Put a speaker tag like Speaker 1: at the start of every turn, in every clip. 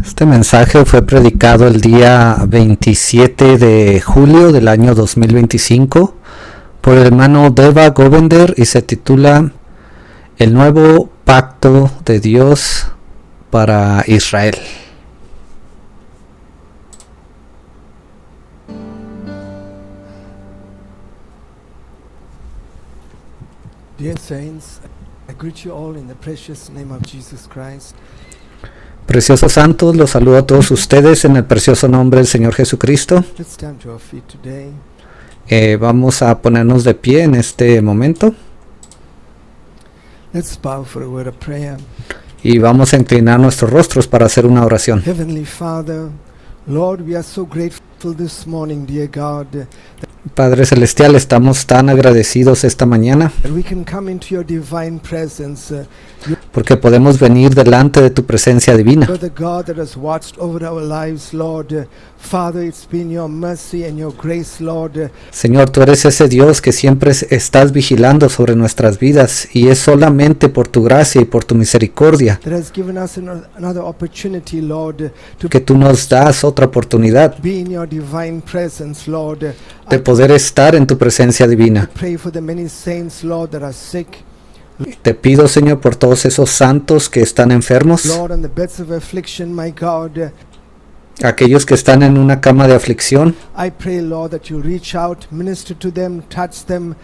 Speaker 1: Este mensaje fue predicado el día 27 de julio del año 2025 por el hermano Deva Govender y se titula El nuevo pacto de Dios para Israel.
Speaker 2: Dear saints, I greet you all in the precious name of Jesus Christ.
Speaker 1: Preciosos santos, los saludo a todos ustedes en el precioso nombre del Señor Jesucristo.
Speaker 2: Let's stand to our feet today.
Speaker 1: Vamos a ponernos de pie en este momento
Speaker 2: Let's bow for a word of prayer.
Speaker 1: y vamos a inclinar nuestros rostros para hacer una oración.
Speaker 2: Heavenly Father, Lord, we are so grateful this morning, dear God,
Speaker 1: Padre Celestial, estamos tan agradecidos esta mañana
Speaker 2: that we can come into your divine presence.
Speaker 1: porque podemos venir delante de tu presencia divina.
Speaker 2: You're the God that has watched over our lives, Lord. Father, it's been your mercy and your grace, Lord.
Speaker 1: Señor, tú eres ese Dios que siempre estás vigilando sobre nuestras vidas y es solamente por tu gracia y por tu misericordia
Speaker 2: That has given us another opportunity, Lord, to
Speaker 1: que tú nos das otra oportunidad
Speaker 2: be in your divine presence, Lord.
Speaker 1: de poder estar en tu presencia divina.
Speaker 2: Pray for the many saints, Lord, that are sick.
Speaker 1: Te pido, Señor, por todos esos santos que están enfermos,
Speaker 2: Lord, on the beds of affliction, my God.
Speaker 1: aquellos que están en una cama de aflicción.
Speaker 2: I pray, Lord, that you reach out, minister to them, touch them,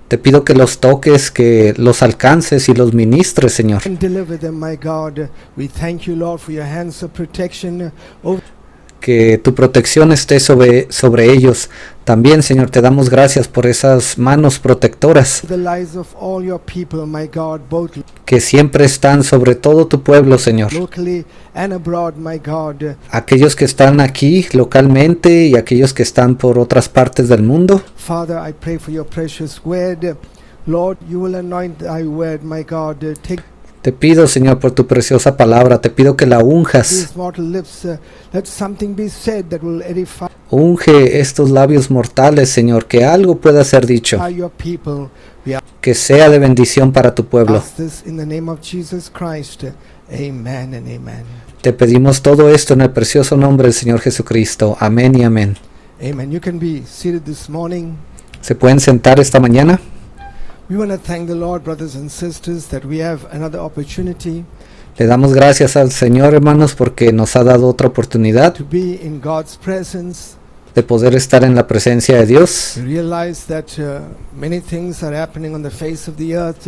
Speaker 1: Te pido que los toques, que los alcances y los ministres, Señor.
Speaker 2: and deliver them, my God. We thank you, Lord, for your hands of protection over
Speaker 1: Que tu protección esté sobre ellos. También, Señor, te damos gracias por esas manos protectoras
Speaker 2: the lives of all your people, my God, both
Speaker 1: que siempre están sobre todo tu pueblo, Señor.
Speaker 2: locally and abroad, my God.
Speaker 1: Aquellos que están aquí localmente y aquellos que están por otras partes del mundo.
Speaker 2: Father, I pray for your precious word. Lord, you will anoint thy word, my God. Take
Speaker 1: Te pido, Señor, por tu preciosa palabra, te pido que la unjas.
Speaker 2: these mortal lips, let something be said that will edify
Speaker 1: Unge estos labios mortales, Señor, que algo pueda ser dicho,
Speaker 2: your people. We
Speaker 1: que sea de bendición para tu pueblo.
Speaker 2: ask this in the name of Jesus Christ. Amen and amen.
Speaker 1: Te pedimos todo esto en el precioso nombre del Señor Jesucristo. Amén y amén.
Speaker 2: Amen. You can be seated this morning.
Speaker 1: ¿Se pueden sentar esta mañana?
Speaker 2: We want to thank the Lord, brothers and sisters, that we have another opportunity
Speaker 1: Le damos gracias al Señor, hermanos, porque nos ha dado otra oportunidad
Speaker 2: to be in God's presence.
Speaker 1: de poder estar en la presencia de Dios.
Speaker 2: We realize that many things are happening on the face of the earth,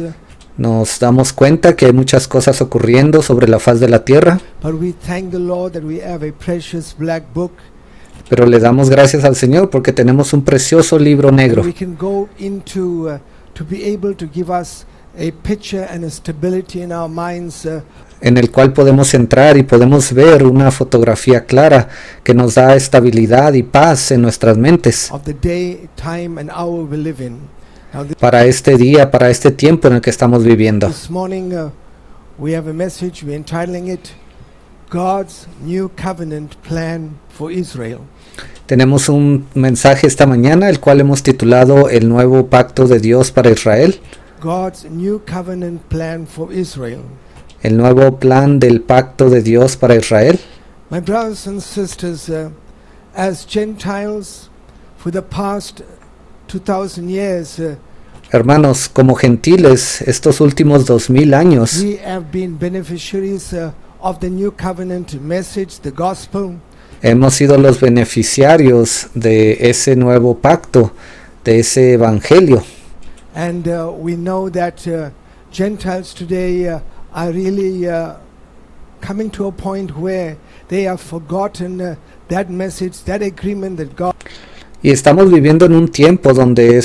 Speaker 1: Nos damos cuenta que hay muchas cosas ocurriendo sobre la faz de la tierra,
Speaker 2: but we thank the Lord that we have a precious black book.
Speaker 1: pero le damos gracias al Señor porque tenemos un precioso libro negro
Speaker 2: We can go into to be able to give us a picture and a stability in our minds
Speaker 1: en el cual podemos entrar y podemos ver una fotografía clara que nos da estabilidad y paz en nuestras mentes
Speaker 2: of the day, time, and hour we live in. Now,
Speaker 1: para este día, para este tiempo en el que estamos viviendo.
Speaker 2: this morning we have a message. We're entitling it God's New Covenant Plan for Israel.
Speaker 1: Tenemos un mensaje esta mañana, el cual hemos titulado El nuevo pacto de Dios para Israel,
Speaker 2: God's New Covenant Plan for Israel.
Speaker 1: el nuevo plan del pacto de Dios para Israel.
Speaker 2: My brothers and sisters, as Gentiles for the past 2,000 years,
Speaker 1: Hermanos, como gentiles, estos últimos 2000 años,
Speaker 2: we have been beneficiaries of the New Covenant message, the gospel.
Speaker 1: hemos sido los beneficiarios de ese nuevo pacto, de ese evangelio.
Speaker 2: And we know that Gentiles today are really coming to a point where they have forgotten that message, that agreement that God
Speaker 1: Y estamos viviendo en un tiempo donde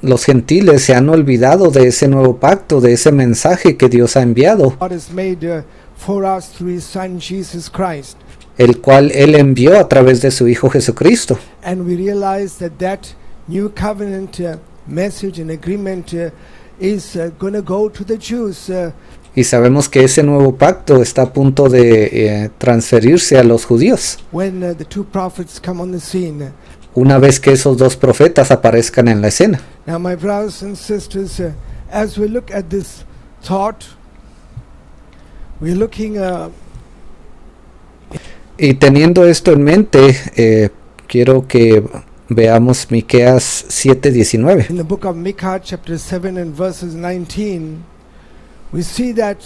Speaker 1: los gentiles se han olvidado de ese nuevo pacto, de ese mensaje que Dios ha enviado,
Speaker 2: has made for us through His Son Jesus Christ.
Speaker 1: el cual Él envió a través de su Hijo Jesucristo.
Speaker 2: And we realize that that new covenant message and agreement is going to go to the Jews.
Speaker 1: Y sabemos que ese nuevo pacto está a punto de transferirse a los judíos,
Speaker 2: When the two prophets come on the scene.
Speaker 1: una vez que esos dos profetas aparezcan en la escena.
Speaker 2: Now, my brothers and sisters, as we look at this thought, We're looking
Speaker 1: Y teniendo esto en mente, quiero que veamos Miqueas 7:19.
Speaker 2: in the book of Micah chapter 7 and verses 19. We see that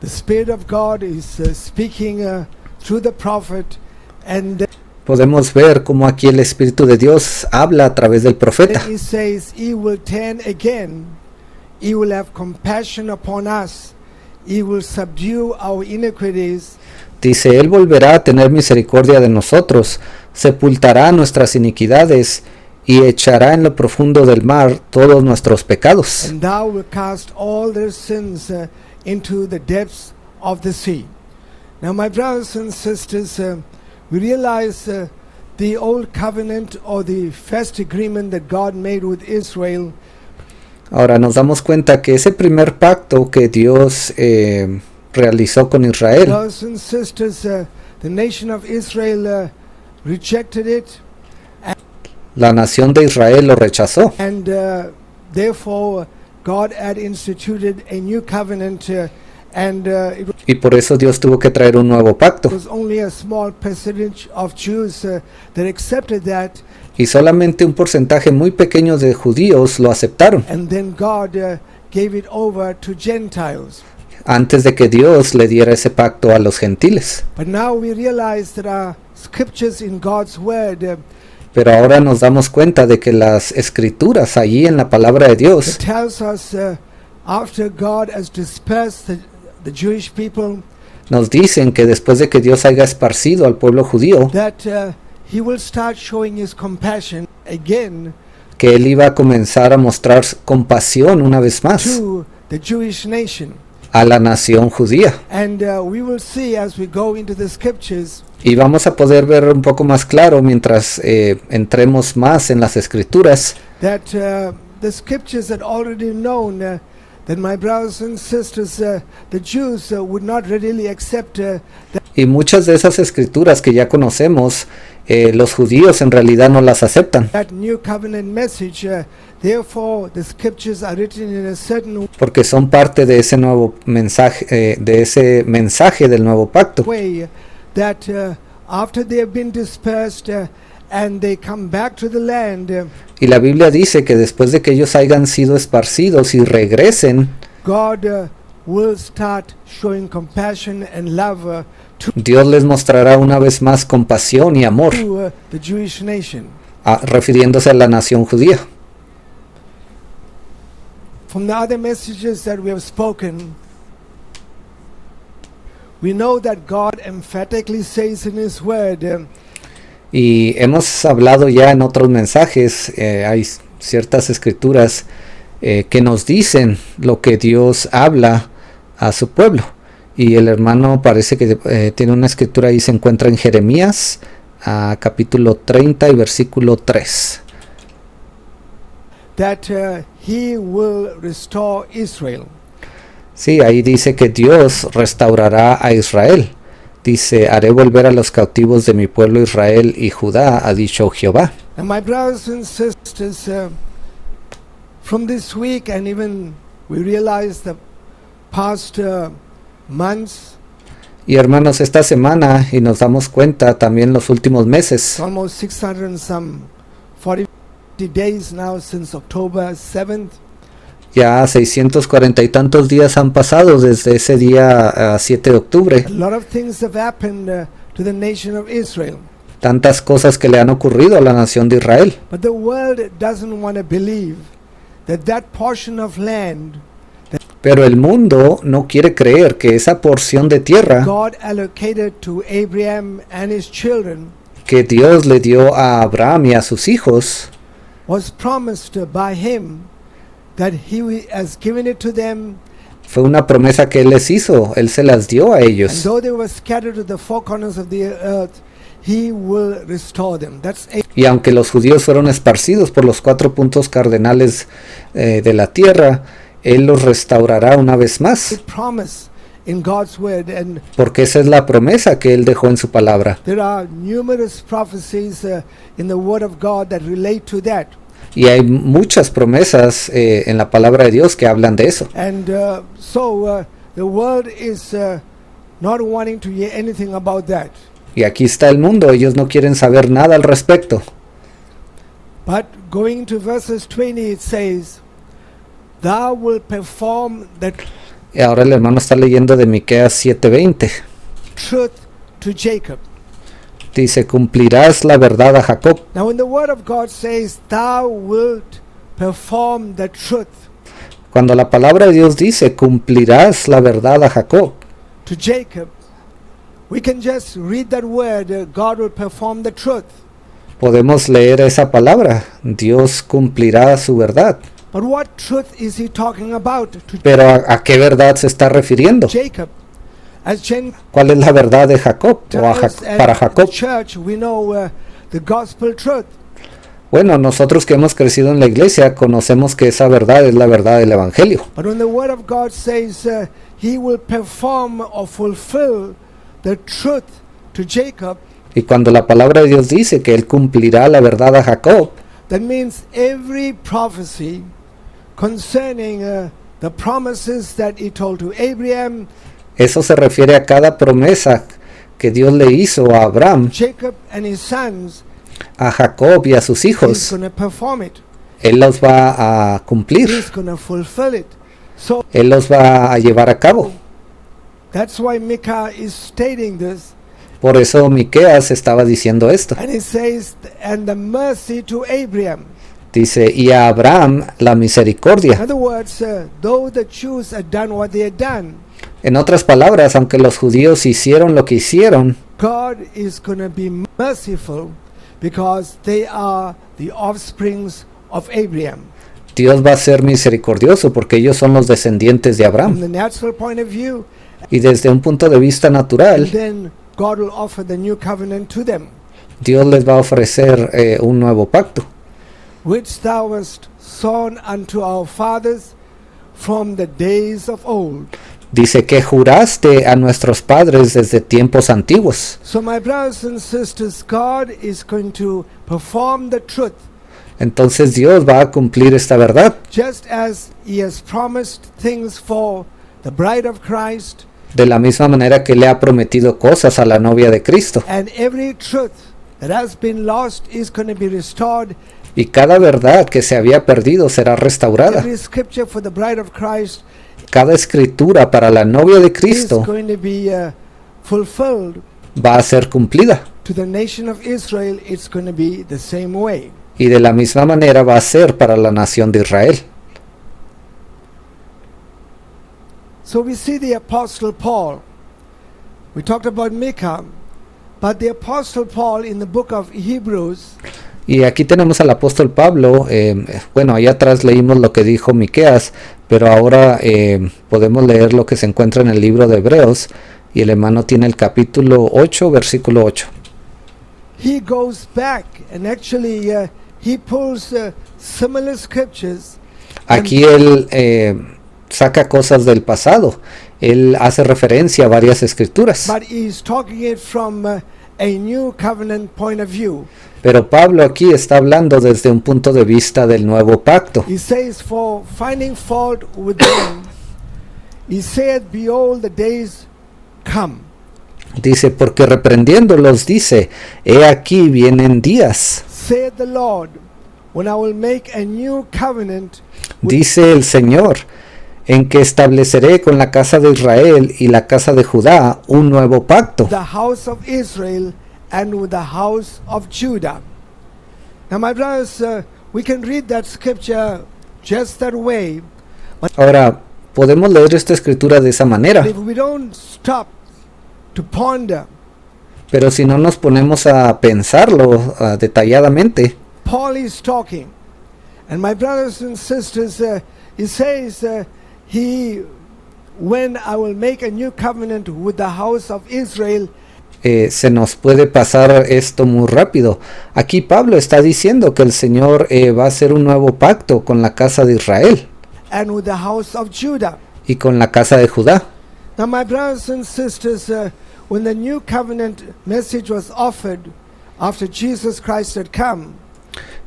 Speaker 2: the Spirit of God is speaking through the prophet, and
Speaker 1: Podemos ver cómo aquí el Espíritu de Dios habla a través del profeta.
Speaker 2: then he says, He will turn again, He will have compassion upon us, He will subdue our iniquities,
Speaker 1: Dice, Él volverá a tener misericordia de nosotros, sepultará nuestras iniquidades y echará en lo profundo del mar todos nuestros pecados.
Speaker 2: and thou wilt cast all their sins into the depths of the sea. Now, my brothers and sisters, we realize the old covenant or the first agreement that God made with Israel
Speaker 1: Ahora nos damos cuenta que ese primer pacto que Dios realizó con Israel,
Speaker 2: brothers and sisters, the nation of Israel rejected it,
Speaker 1: la nación de Israel lo rechazó.
Speaker 2: and therefore God had instituted a new covenant, and it
Speaker 1: Y por eso Dios tuvo que traer un nuevo pacto.
Speaker 2: was only a small percentage of Jews that accepted that,
Speaker 1: Y solamente un porcentaje muy pequeño de judíos lo aceptaron,
Speaker 2: and then God gave it over to Gentiles.
Speaker 1: antes de que Dios le diera ese pacto a los gentiles.
Speaker 2: But now we realize there are scriptures in God's word
Speaker 1: Pero ahora nos damos cuenta de que las escrituras allí en la palabra de
Speaker 2: that
Speaker 1: Dios
Speaker 2: tells us after God has dispersed the Jewish people,
Speaker 1: nos dicen que después de que Dios haya esparcido al pueblo judío,
Speaker 2: that He will start showing His compassion again
Speaker 1: que Él iba a comenzar a mostrar compasión una vez más
Speaker 2: to the Jewish nation.
Speaker 1: a la nación judía.
Speaker 2: And we will see as we go into the scriptures
Speaker 1: Y vamos a poder ver un poco más claro mientras entremos más en las escrituras,
Speaker 2: that the scriptures had already known that, my brothers and sisters, the Jews would not readily accept
Speaker 1: y muchas de esas escrituras que ya conocemos, los judíos en realidad no las aceptan,
Speaker 2: that new covenant message. Therefore, the scriptures are written in a certain
Speaker 1: porque son parte de ese nuevo mensaje, del nuevo pacto.
Speaker 2: way that after they have been dispersed and they come back to the land,
Speaker 1: Y la Biblia dice que después de que ellos hayan sido esparcidos y regresen,
Speaker 2: God will start showing compassion and love
Speaker 1: Dios les mostrará una vez más compasión y amor,
Speaker 2: to the Jewish nation.
Speaker 1: refiriéndose a la nación judía.
Speaker 2: From the other messages that we have spoken, we know that God emphatically says in His word,
Speaker 1: Y hemos hablado ya en otros mensajes, hay ciertas escrituras que nos dicen lo que Dios habla a su pueblo. Y el hermano parece que tiene una escritura ahí, se encuentra en Jeremías, capítulo 30 y versículo 3.
Speaker 2: that He will restore Israel.
Speaker 1: Sí, ahí dice que Dios restaurará a Israel. Dice, haré volver a los cautivos de mi pueblo Israel y Judá, ha dicho Jehová.
Speaker 2: And my brothers and sisters, from this week, and even we realize the past months,
Speaker 1: Y hermanos, esta semana, y nos damos cuenta también los últimos
Speaker 2: it's
Speaker 1: meses,
Speaker 2: almost 600 and some 40 days now since October 7th.
Speaker 1: ya 640 y tantos días han pasado desde ese día 7 de octubre.
Speaker 2: A lot of things have happened to the nation of Israel.
Speaker 1: Tantas cosas que le han ocurrido a la nación de Israel.
Speaker 2: But the world doesn't want to believe that that portion of land
Speaker 1: Pero el mundo no quiere creer que esa porción de tierra
Speaker 2: God allocated to Abraham and his children
Speaker 1: que Dios le dio a Abraham y a sus hijos
Speaker 2: was promised by Him, that He has given it to them,
Speaker 1: fue una promesa que Él les hizo, Él se las dio a
Speaker 2: and
Speaker 1: ellos.
Speaker 2: though they were scattered to the four corners of the earth, He will restore them. That's a
Speaker 1: Y aunque los judíos fueron esparcidos por los 4 puntos cardenales de la tierra, Él los restaurará una vez más,
Speaker 2: promise in God's word, and
Speaker 1: porque esa es la promesa que Él dejó en su palabra.
Speaker 2: there are numerous prophecies in the word of God that relate to that.
Speaker 1: Y hay muchas promesas en la palabra de Dios que hablan de eso.
Speaker 2: And so the world is not wanting to hear anything about that.
Speaker 1: Y aquí está el mundo, ellos no quieren saber nada al respecto.
Speaker 2: But going to verses 20, it says, Thou wilt perform the
Speaker 1: Y ahora el hermano está leyendo de Miqueas 7:20.
Speaker 2: truth to Jacob.
Speaker 1: Dice, cumplirás la verdad a Jacob.
Speaker 2: Now when the word of God says, Thou wilt perform the truth
Speaker 1: Cuando la palabra de Dios dice, cumplirás la verdad a Jacob,
Speaker 2: to Jacob, we can just read that word, God will perform the truth.
Speaker 1: podemos leer esa palabra, Dios cumplirá su verdad.
Speaker 2: But what truth is he talking about to
Speaker 1: Pero ¿a qué verdad se está refiriendo?
Speaker 2: Jacob? As
Speaker 1: ¿Cuál es la verdad de Jacob o
Speaker 2: Gentiles
Speaker 1: para
Speaker 2: and
Speaker 1: Jacob?
Speaker 2: the church, we know the gospel truth.
Speaker 1: Bueno, nosotros que hemos crecido en la iglesia conocemos que esa verdad es la verdad del evangelio.
Speaker 2: But when the word of God says he will perform or fulfill the truth to Jacob,
Speaker 1: Y cuando la palabra de Dios dice que él cumplirá la verdad a Jacob,
Speaker 2: that means every prophecy concerning the promises that he told to Abraham,
Speaker 1: eso se refiere a cada promesa que Dios le hizo a Abraham,
Speaker 2: Jacob and his sons,
Speaker 1: a Jacob y a sus
Speaker 2: he's
Speaker 1: hijos.
Speaker 2: going to perform it.
Speaker 1: Él los va a cumplir,
Speaker 2: He's going to fulfill it. So
Speaker 1: él los va a llevar a cabo.
Speaker 2: that's why Micah is stating this.
Speaker 1: Por eso Miqueas estaba diciendo esto.
Speaker 2: And it says, and the mercy to Abraham.
Speaker 1: Dice, y a Abraham la
Speaker 2: In
Speaker 1: misericordia.
Speaker 2: other words, though the Jews had done what they had done,
Speaker 1: En otras palabras, aunque los judíos hicieron lo que hicieron,
Speaker 2: God is going to be merciful because they are the offsprings of Abraham.
Speaker 1: Dios va a ser misericordioso porque ellos son los descendientes de
Speaker 2: From
Speaker 1: Abraham.
Speaker 2: the natural point of view,
Speaker 1: Y desde un punto de vista
Speaker 2: and
Speaker 1: natural,
Speaker 2: then God will offer the new covenant to them,
Speaker 1: Dios les va a ofrecer un nuevo pacto,
Speaker 2: which thou hast sown unto our fathers from the days of old.
Speaker 1: Dice que juraste a nuestros padres desde tiempos antiguos.
Speaker 2: So my brothers and sisters, God is going to perform the truth
Speaker 1: Entonces Dios va a cumplir esta verdad.
Speaker 2: just as he has promised things for the bride of Christ,
Speaker 1: De la misma manera que le ha prometido cosas a la novia de Cristo.
Speaker 2: and every truth that has been lost is going to be restored.
Speaker 1: Y cada verdad que se había perdido será restaurada.
Speaker 2: Every scripture for the bride of Christ
Speaker 1: Cada escritura para la novia de
Speaker 2: is
Speaker 1: Cristo
Speaker 2: going to be fulfilled.
Speaker 1: va a ser cumplida.
Speaker 2: To the nation of Israel, it's going to be the same way.
Speaker 1: Y de la misma manera va a ser para la nación de Israel.
Speaker 2: So we see the Apostle Paul. We talked about Micah, but the Apostle Paul in the book of Hebrews,
Speaker 1: Y aquí tenemos al apóstol Pablo. Bueno, ahí atrás leímos lo que dijo Miqueas, pero ahora podemos leer lo que se encuentra en el libro de Hebreos. Y el hermano tiene el capítulo 8, versículo 8.
Speaker 2: he goes back and actually he pulls similar scriptures.
Speaker 1: Aquí él saca cosas del pasado. Él hace referencia a varias escrituras.
Speaker 2: But he's talking it from a new covenant point of view.
Speaker 1: Pero Pablo aquí está hablando desde un punto de vista del nuevo pacto.
Speaker 2: He says, for finding fault with them, he said, behold, the days come.
Speaker 1: Dice, porque reprendiéndolos dice, he aquí vienen días,
Speaker 2: Saith the Lord, when I will make a new covenant with
Speaker 1: dice el Señor, en que estableceré con la casa de Israel y la casa de Judá un nuevo pacto.
Speaker 2: the house of Israel and with the house of Judah. Now, my brothers, we can read that scripture just that way.
Speaker 1: Ahora, podemos leer esta escritura de esa manera,
Speaker 2: If we don't stop to ponder,
Speaker 1: pero si no nos ponemos a pensarlo detalladamente,
Speaker 2: Paul is talking. And my brothers and sisters, he says, when I will make a new covenant with the house of Israel,
Speaker 1: se nos puede pasar esto muy rápido. Aquí Pablo está diciendo que el Señor va a hacer un nuevo pacto con la casa de Israel
Speaker 2: and with the house of Judah.
Speaker 1: y con la casa de Judá.
Speaker 2: Now, my brothers and sisters, when the new covenant message was offered after Jesus Christ had come,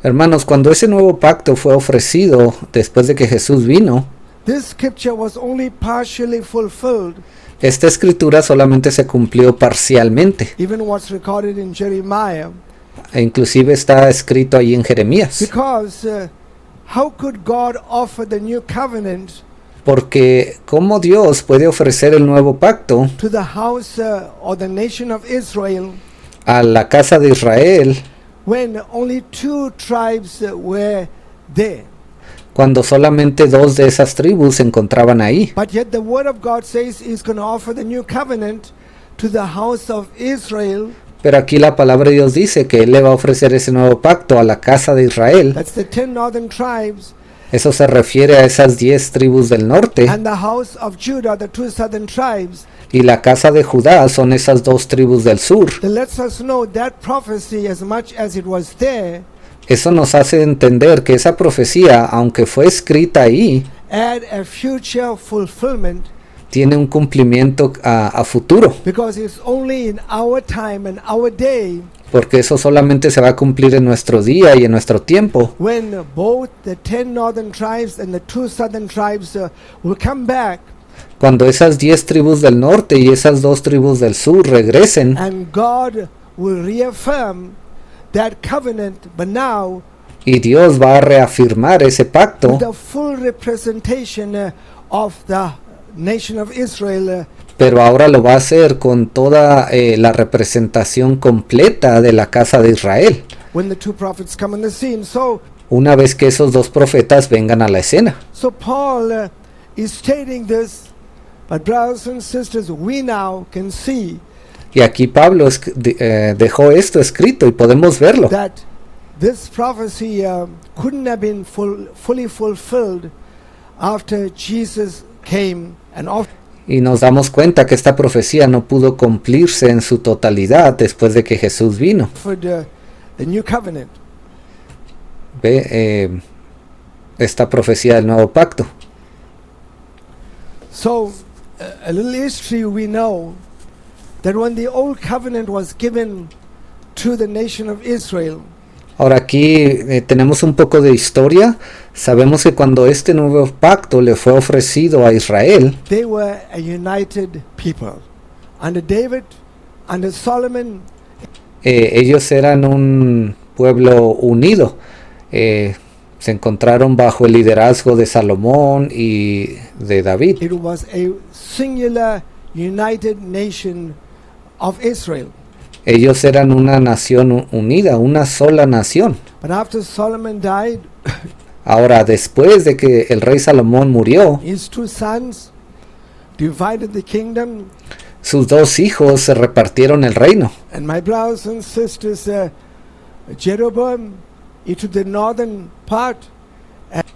Speaker 1: Hermanos, cuando ese nuevo pacto fue ofrecido después de que Jesús vino,
Speaker 2: This scripture was only partially fulfilled.
Speaker 1: Esta escritura solamente se cumplió parcialmente.
Speaker 2: Even what's recorded in Jeremiah.
Speaker 1: E inclusive está escrito ahí en Jeremías.
Speaker 2: Because how could God offer the new covenant
Speaker 1: Porque ¿cómo Dios puede ofrecer el nuevo pacto
Speaker 2: to the house or the nation of Israel
Speaker 1: a la casa de Israel
Speaker 2: when only 2 tribes were there?
Speaker 1: cuando solamente 2 de esas tribus se encontraban ahí?
Speaker 2: But yet the word of God says he's going to offer the new covenant to the house of Israel.
Speaker 1: Pero aquí la palabra de Dios dice que Él le va a ofrecer ese nuevo pacto a la casa de Israel.
Speaker 2: That's the 10 northern tribes.
Speaker 1: Eso se refiere a esas 10 tribus del norte.
Speaker 2: And the house of Judah, the 2 southern tribes.
Speaker 1: Y la casa de Judá son esas 2 tribus del sur.
Speaker 2: That lets us know that prophecy, as much as it was there,
Speaker 1: Eso nos hace entender que esa profecía, aunque fue escrita ahí,
Speaker 2: had a future fulfillment,
Speaker 1: tiene un cumplimiento a futuro.
Speaker 2: because it's only in our time and our day
Speaker 1: Porque eso solamente se va a cumplir en nuestro día y en nuestro tiempo,
Speaker 2: when both the 10 northern tribes and the 2 southern tribes will come back,
Speaker 1: cuando esas 10 tribus del norte y esas 2 tribus del sur regresen,
Speaker 2: and God will reaffirm that covenant, but now
Speaker 1: y Dios va a reafirmar ese
Speaker 2: with
Speaker 1: pacto,
Speaker 2: the full representation of the nation of Israel,
Speaker 1: pero ahora lo va a hacer con toda la representación completa de la casa de Israel,
Speaker 2: when the 2 prophets come on the scene. So
Speaker 1: una vez que esos 2 profetas vengan a la escena.
Speaker 2: Paul is stating this, but brothers and sisters, we now can see
Speaker 1: Y aquí Pablo dejó esto escrito y podemos verlo.
Speaker 2: that this prophecy couldn't have been fully fulfilled after Jesus came and
Speaker 1: Y nos damos cuenta que esta profecía no pudo cumplirse en su totalidad después de que Jesús vino.
Speaker 2: offered the new covenant.
Speaker 1: Ve esta profecía del nuevo pacto.
Speaker 2: So a little history, we know that when the old covenant was given to the nation of Israel,
Speaker 1: Ahora aquí tenemos un poco de historia. Sabemos que cuando este nuevo pacto le fue ofrecido a Israel,
Speaker 2: they were a united people. Under David, under Solomon,
Speaker 1: ellos eran un pueblo unido. Se encontraron bajo el liderazgo de Salomón y de David.
Speaker 2: it was a singular united nation of Israel.
Speaker 1: Ellos eran una nación unida, una sola nación.
Speaker 2: But after Solomon died,
Speaker 1: Ahora, después de que el rey Salomón murió,
Speaker 2: his 2 sons divided the kingdom.
Speaker 1: sus 2 hijos se repartieron el reino.
Speaker 2: And my brothers and sisters, Jeroboam, he took the northern part,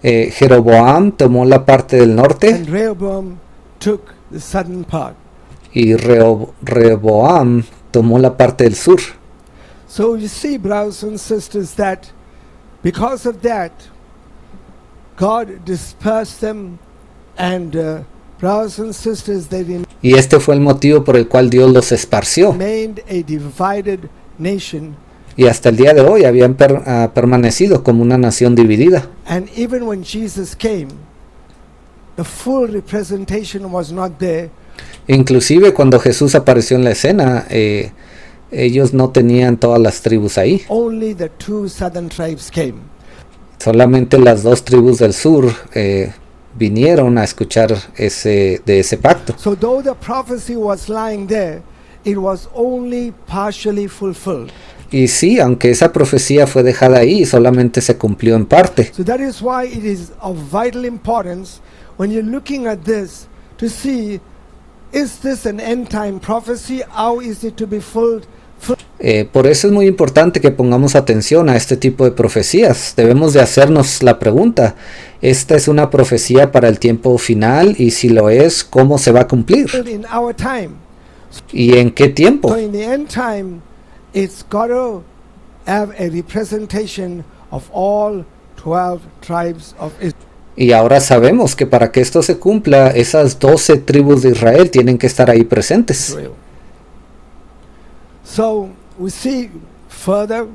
Speaker 1: Jeroboam tomó la parte del norte
Speaker 2: and Rehoboam took the southern part.
Speaker 1: y Rehoboam tomó la parte del sur.
Speaker 2: So you see, brothers and sisters, that because of that, God dispersed them, and brothers and sisters, they
Speaker 1: Y este fue el motivo por el cual Dios los esparció.
Speaker 2: remained a divided nation.
Speaker 1: Y hasta el día de hoy habían permanecido como una nación dividida.
Speaker 2: And even when Jesus came, the full representation was not there.
Speaker 1: Inclusive cuando Jesús apareció en la escena, ellos no tenían todas las tribus ahí.
Speaker 2: Only the 2 southern tribes came.
Speaker 1: Solamente las 2 tribus del sur vinieron a escuchar de ese pacto.
Speaker 2: So though the prophecy was lying there, it was only partially fulfilled.
Speaker 1: Y sí, aunque esa profecía fue dejada ahí, solamente se cumplió en parte.
Speaker 2: So that is why it is of vital importance when you're looking at this to see, is this an end time prophecy? How is it to be fulfilled?
Speaker 1: Por eso es muy importante que pongamos atención a este tipo de profecías. Debemos de hacernos la pregunta, ¿esta es una profecía para el tiempo final? Y si lo es, ¿cómo se va a cumplir?
Speaker 2: In our time.
Speaker 1: ¿Y en qué tiempo?
Speaker 2: So in the end time, it's got to have a representation of all 12 tribes of Israel.
Speaker 1: Y ahora sabemos que para que esto se cumpla, esas 12 tribus de Israel tienen que estar ahí presentes.
Speaker 2: So we see further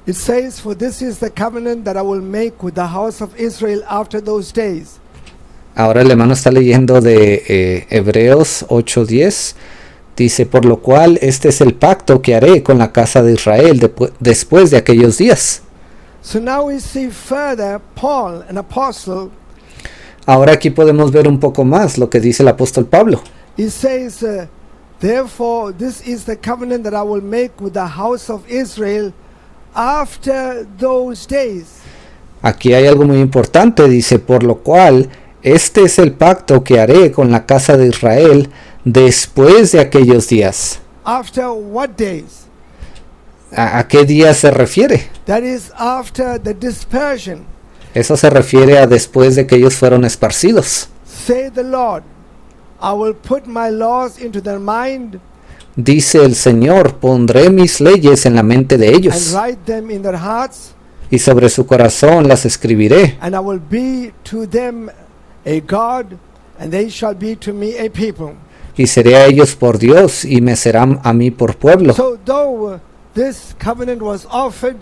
Speaker 2: It says, "For this is the covenant that I will make with the house of Israel after those days."
Speaker 1: Ahora el hermano está leyendo de Hebreos 8:10. Dice, por lo cual este es el pacto que haré con la casa de Israel después de aquellos días.
Speaker 2: So now we see further Paul, an apostle.
Speaker 1: Ahora aquí podemos ver un poco más lo que dice el apóstol Pablo.
Speaker 2: He says, "Therefore this is the covenant that I will make with the house of Israel after those days."
Speaker 1: Aquí hay algo muy importante, dice, por lo cual este es el pacto que haré con la casa de Israel después de aquellos días.
Speaker 2: After what days?
Speaker 1: ¿A qué días se refiere?
Speaker 2: That is after the dispersion.
Speaker 1: Eso se refiere a después de que ellos fueron esparcidos.
Speaker 2: Say the Lord, "I will put my laws into their mind
Speaker 1: Dice el Señor, pondré mis leyes en la mente de
Speaker 2: and
Speaker 1: ellos,
Speaker 2: write them in their hearts,
Speaker 1: y sobre su corazón las escribiré,
Speaker 2: and I will be to them a God, and they shall be to me a people."
Speaker 1: y seré a ellos por Dios, y me serán a mí por pueblo.
Speaker 2: So though this covenant was offered,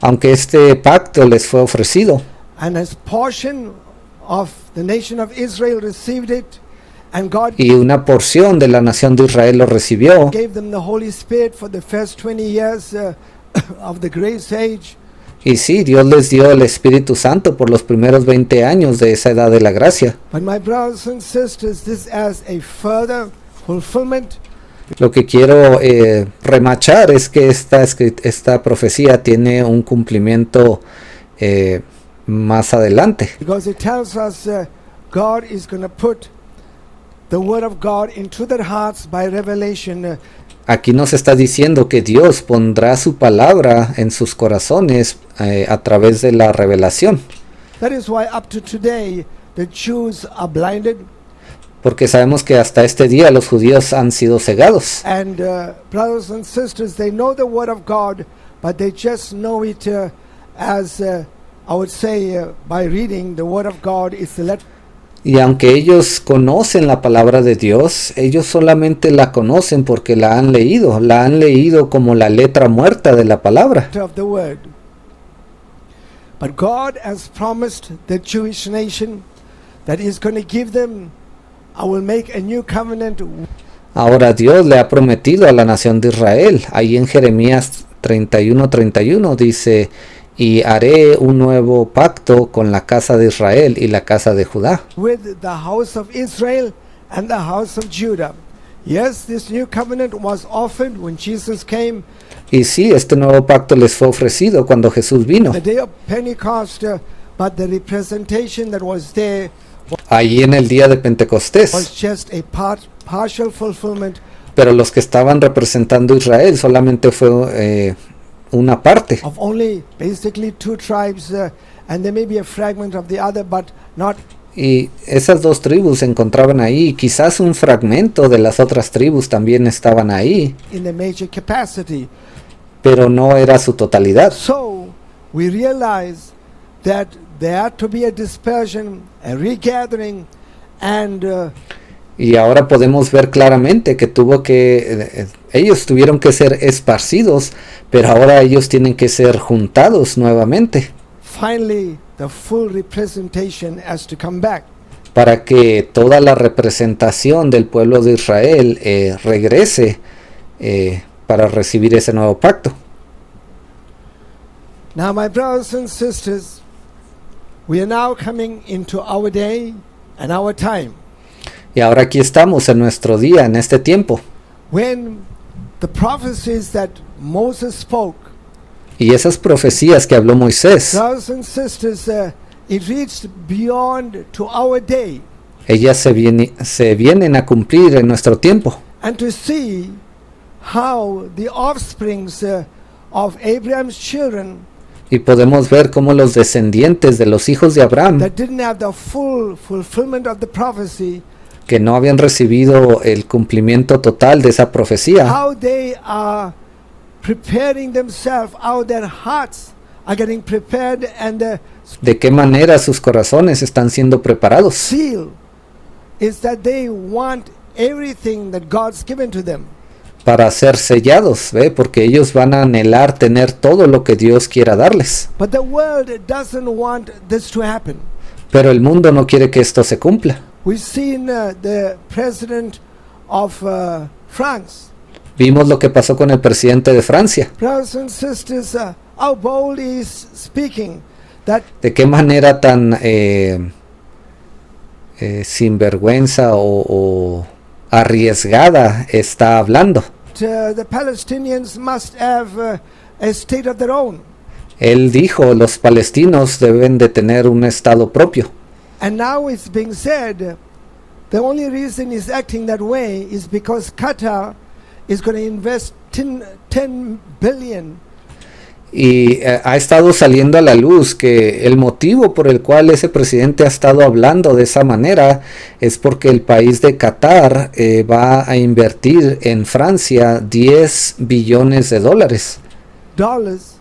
Speaker 1: Aunque este pacto les fue ofrecido,
Speaker 2: and as portion of the nation of Israel received it, and God
Speaker 1: y una porción de la nación de Israel lo recibió,
Speaker 2: gave them the Holy Spirit for the first 20 years of the grace age,
Speaker 1: y sí, Dios les dio el Espíritu Santo por los primeros 20 años de esa edad de la gracia.
Speaker 2: but my brothers and sisters, this as a further fulfillment.
Speaker 1: Lo que quiero remachar es que esta profecía tiene un cumplimiento más adelante.
Speaker 2: Because it tells us God is going to put the word of God into their hearts by revelation.
Speaker 1: Aquí nos está diciendo que Dios pondrá su palabra en sus corazones a través de la revelación.
Speaker 2: That is why up to today the Jews are blinded,
Speaker 1: Porque sabemos que hasta este día los judíos han sido cegados.
Speaker 2: and brothers and sisters, they know the word of God, but they just know it as I would say by reading the word of God is the letter
Speaker 1: Y aunque ellos conocen la palabra de Dios, ellos solamente la conocen porque la han leído como la letra muerta de la palabra.
Speaker 2: of the word. But God has promised the Jewish nation that He's going to give them, I will make a new covenant.
Speaker 1: Ahora Dios le ha prometido a la nación de Israel, ahí en Jeremías 31:31 dice, y haré un nuevo pacto con la casa de Israel y la casa de Judá.
Speaker 2: With the house of Israel and the house of Judah. Yes, this new covenant was offered when Jesus came,
Speaker 1: Y sí, este nuevo pacto les fue ofrecido cuando Jesús vino,
Speaker 2: the day of Pentecost, but the representation that was there
Speaker 1: ahí en el día de
Speaker 2: was
Speaker 1: Pentecostés.
Speaker 2: just a partial fulfillment
Speaker 1: Pero los que estaban representando a Israel solamente fue una parte.
Speaker 2: of only basically two tribes, and there may be a fragment of the other, but not.
Speaker 1: Y esas dos tribus se encontraban ahí, quizás un fragmento de las otras tribus también estaban ahí,
Speaker 2: In the major capacity.
Speaker 1: pero no era su totalidad.
Speaker 2: So we realize that there had to be a dispersion, a regathering, and
Speaker 1: Y ahora podemos ver claramente que ellos tuvieron que ser esparcidos, pero ahora ellos tienen que ser juntados nuevamente
Speaker 2: finally the full representation has to come back.
Speaker 1: para que toda la representación del pueblo de Israel regrese para recibir ese nuevo pacto.
Speaker 2: Now, my brothers and sisters, we are now coming into our day and our time
Speaker 1: Y ahora aquí estamos en nuestro día, en este tiempo,
Speaker 2: when the prophecies that Moses spoke,
Speaker 1: y esas profecías que habló Moisés,
Speaker 2: brothers and sisters, it reached beyond to our day.
Speaker 1: ellas se vienen a cumplir en nuestro tiempo.
Speaker 2: And to see how the offsprings of Abraham's children
Speaker 1: Y podemos ver cómo los descendientes de los hijos de Abraham,
Speaker 2: that didn't have the full fulfillment of the prophecy,
Speaker 1: que no habían recibido el cumplimiento total de esa profecía,
Speaker 2: how they are preparing themselves, how their hearts are getting prepared, and the
Speaker 1: de qué manera sus corazones están siendo preparados.
Speaker 2: seal is that they want everything that God's given to them.
Speaker 1: para ser sellados, ¿ve? Porque ellos van a anhelar tener todo lo que Dios quiera darles.
Speaker 2: But the world doesn't want this to happen.
Speaker 1: Pero el mundo no quiere que esto se cumpla.
Speaker 2: We've seen the president of France.
Speaker 1: Vimos lo que pasó con el presidente de Francia.
Speaker 2: Brothers and sisters, how bold he is speaking that
Speaker 1: De qué manera tan sinvergüenza o arriesgada está hablando.
Speaker 2: the Palestinians must have a state of their own.
Speaker 1: Él dijo, los palestinos deben de tener un estado propio.
Speaker 2: And now it's being said, the only reason he's acting that way is because Qatar is going to invest 10 billion.
Speaker 1: Y ha estado saliendo a la luz que el motivo por el cual ese presidente ha estado hablando de esa manera es porque el país de Qatar va a invertir en Francia 10 billones de dólares.
Speaker 2: Dollars,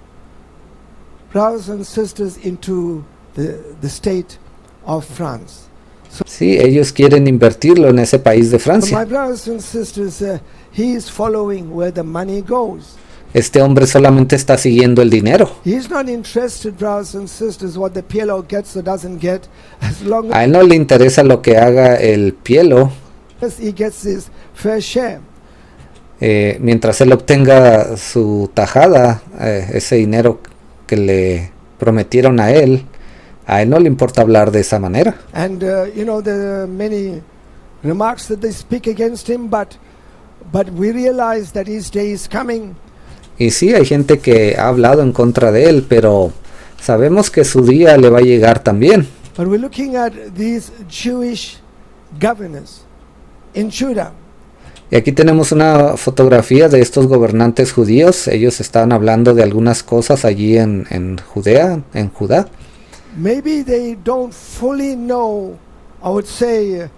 Speaker 2: brothers and sisters, into the state of France.
Speaker 1: Sí, ellos quieren invertirlo en ese país de
Speaker 2: So
Speaker 1: Francia.
Speaker 2: my brothers and sisters, he is following where the money goes.
Speaker 1: Este hombre solamente está siguiendo el dinero.
Speaker 2: He's not interested, brothers and sisters, what the PLO gets or doesn't get, as long
Speaker 1: A él no le interesa lo que haga el Pielo,
Speaker 2: as he gets his fair share.
Speaker 1: mientras él obtenga su tajada, ese dinero que le prometieron a él no le importa hablar de esa manera.
Speaker 2: And there are many remarks that they speak against him, but we realize that his day is coming.
Speaker 1: Y sí, hay gente que ha hablado en contra de él, pero sabemos que su día le va a llegar también.
Speaker 2: But we're looking at these Jewish governors in Judah.
Speaker 1: Y aquí tenemos una fotografía de estos gobernantes judíos. Ellos estaban hablando de algunas cosas allí en Judá.
Speaker 2: Maybe they don't fully know, I would say,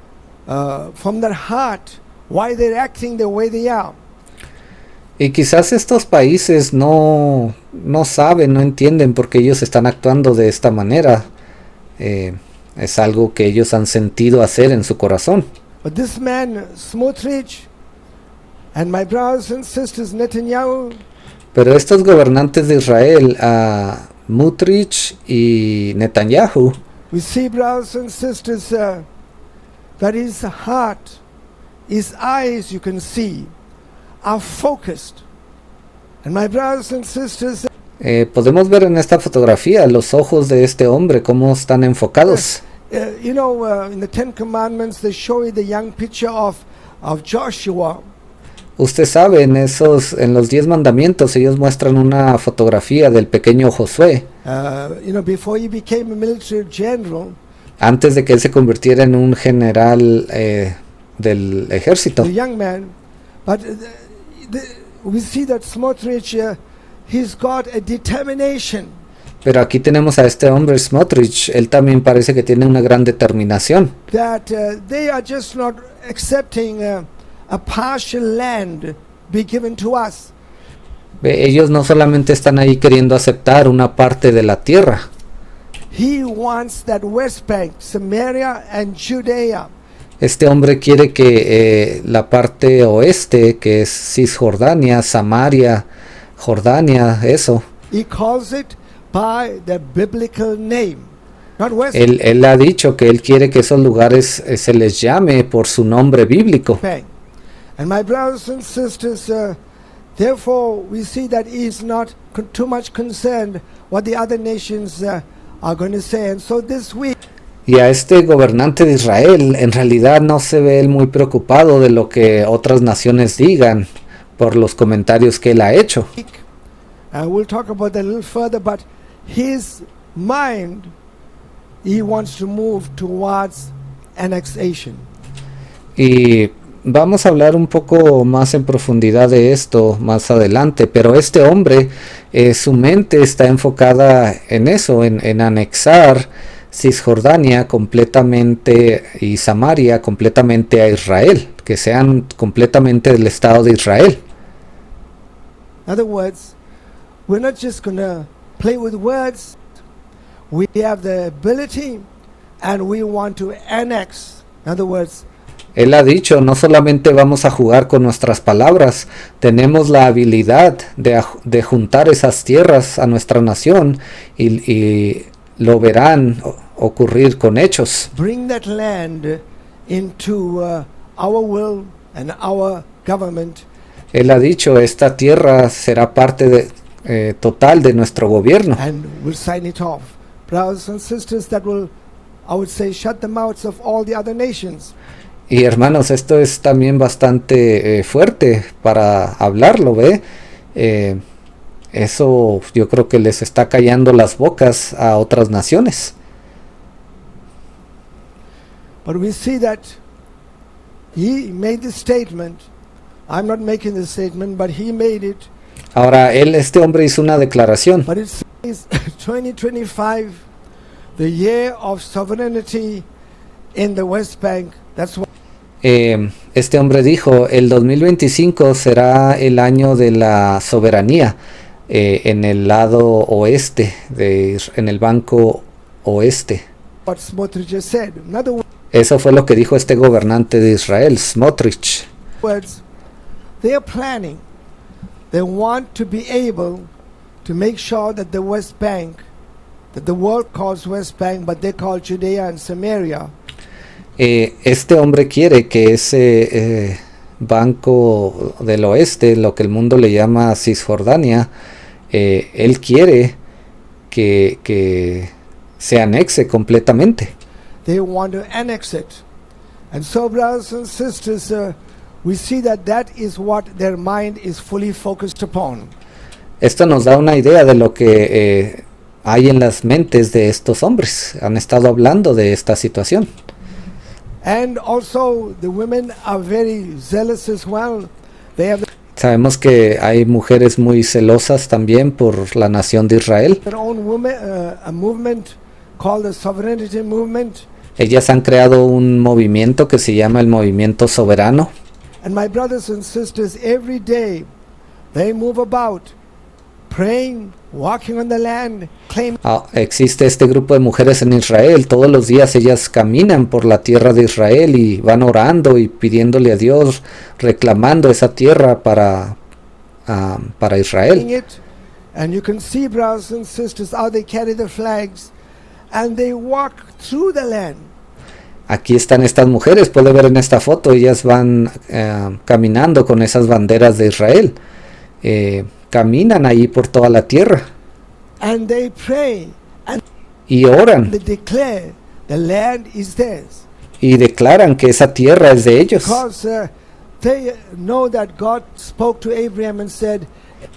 Speaker 2: from their heart, why they're acting the way they are.
Speaker 1: Y quizás estos países no saben, no entienden por qué ellos están actuando de esta manera. Es algo que ellos han sentido hacer en su corazón.
Speaker 2: But this man, Smotrich, and my brothers and sisters, Netanyahu,
Speaker 1: Pero estos gobernantes de Israel, Smotrich y Netanyahu,
Speaker 2: we see, brothers and sisters, that his heart, his eyes, you can see, are focused. And my brothers and sisters,
Speaker 1: podemos ver en esta fotografía los ojos de este hombre, cómo están enfocados.
Speaker 2: in the Ten Commandments, they show you the young picture of Joshua.
Speaker 1: Usted sabe, en los 10 mandamientos, ellos muestran una fotografía del pequeño Josué,
Speaker 2: Before he became a military general,
Speaker 1: antes de que él se convirtiera en un general del ejército.
Speaker 2: the young man. But we see that Smotrich, he's got a determination.
Speaker 1: Pero aquí tenemos a este hombre, Smotrich. Él también parece que tiene una gran determinación.
Speaker 2: That they are just not accepting a partial land be given to us.
Speaker 1: Ellos no solamente están ahí queriendo aceptar una parte de la tierra.
Speaker 2: He wants that West Bank, Samaria and Judea.
Speaker 1: Este hombre quiere que la parte oeste, que es Cisjordania, Samaria, Jordania, eso.
Speaker 2: He calls it by the biblical name, not West
Speaker 1: Él ha dicho que él quiere que esos lugares se les llame por su nombre bíblico.
Speaker 2: Bank. And my brothers and sisters, therefore we see that he is not too much concerned what the other nations are going to say. And so this week,
Speaker 1: Y a este gobernante de Israel, en realidad no se ve él muy preocupado de lo que otras naciones digan por los comentarios que él ha hecho.
Speaker 2: we'll talk about that a little further, but his mind, he wants to move towards annexation.
Speaker 1: Y vamos a hablar un poco más en profundidad de esto más adelante, pero este hombre, su mente está enfocada en eso, en anexar Cisjordania completamente y Samaria completamente a Israel, que sean completamente del Estado de Israel.
Speaker 2: In other words, we're not just going to play with words. We have the ability and we want to annex. In other words,
Speaker 1: Él ha dicho, no solamente vamos a jugar con nuestras palabras, tenemos la habilidad de juntar esas tierras a nuestra nación y lo verán ocurrir con hechos.
Speaker 2: Bring that land into our will and our government.
Speaker 1: Él ha dicho, esta tierra será parte total de nuestro gobierno.
Speaker 2: And we'll sign it off. Brothers and sisters, that will, I would say, shut the mouths of all the other nations.
Speaker 1: Y hermanos, esto es también bastante fuerte para hablarlo, ¿ve? Eso yo creo que les está callando las bocas a otras naciones.
Speaker 2: But we see that he made the statement. I'm not making the statement, but he made it.
Speaker 1: Ahora, este hombre hizo una declaración.
Speaker 2: But it says 2025, the year of sovereignty in the West Bank. That's what.
Speaker 1: Este hombre dijo, el 2025 será el año de la soberanía en el lado oeste, en el banco oeste.
Speaker 2: What Smotrich just said. In other
Speaker 1: Eso fue lo que dijo este gobernante de Israel, Smotrich.
Speaker 2: words, they are planning. They want to be able to make sure that the West Bank, that the world calls West Bank, but they call Judea and Samaria.
Speaker 1: Este hombre quiere que ese banco del oeste, lo que el mundo le llama Cisjordania, él quiere que se anexe completamente.
Speaker 2: They want to annex it. And so, brothers and sisters, we see that that is what their mind is fully focused upon.
Speaker 1: Esto nos da una idea de lo que hay en las mentes de estos hombres. Han estado hablando de esta situación.
Speaker 2: And also, the women are very zealous as well. They have
Speaker 1: Sabemos que hay mujeres muy celosas también por la nación de Israel.
Speaker 2: their own a movement called the Sovereignty Movement.
Speaker 1: Ellas han creado un movimiento que se llama el Movimiento Soberano.
Speaker 2: And my brothers and sisters, every day they move about, praying, walking on the land, claiming.
Speaker 1: Existe este grupo de mujeres en Israel. Todos los días ellas caminan por la tierra de Israel y van orando y pidiéndole a Dios, reclamando esa tierra para Israel.
Speaker 2: It, and you can see, brothers and sisters, how they carry the flags and they walk through the land.
Speaker 1: Aquí están estas mujeres, puede ver en esta foto, ellas van caminando con esas banderas de Israel. Caminan ahí por toda la tierra.
Speaker 2: And they pray and
Speaker 1: y oran.
Speaker 2: they declare the land is theirs.
Speaker 1: Y declaran que esa tierra es de ellos.
Speaker 2: Because they know that God spoke to Abraham and said,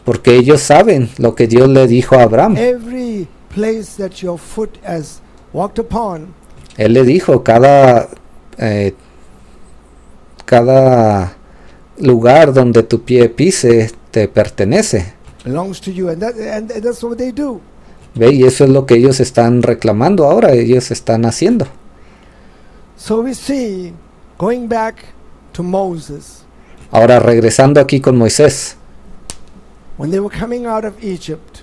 Speaker 1: porque ellos saben lo que Dios le dijo a Abraham.
Speaker 2: every place that your foot has walked upon,
Speaker 1: Él le dijo, cada lugar donde tu pie pise te pertenece.
Speaker 2: belongs to you. And that's what they do.
Speaker 1: ¿Ve? Y eso es lo que ellos están reclamando ahora, ellos están haciendo.
Speaker 2: So we see, going back to Moses,
Speaker 1: Ahora regresando aquí con Moisés,
Speaker 2: when they were coming out of Egypt,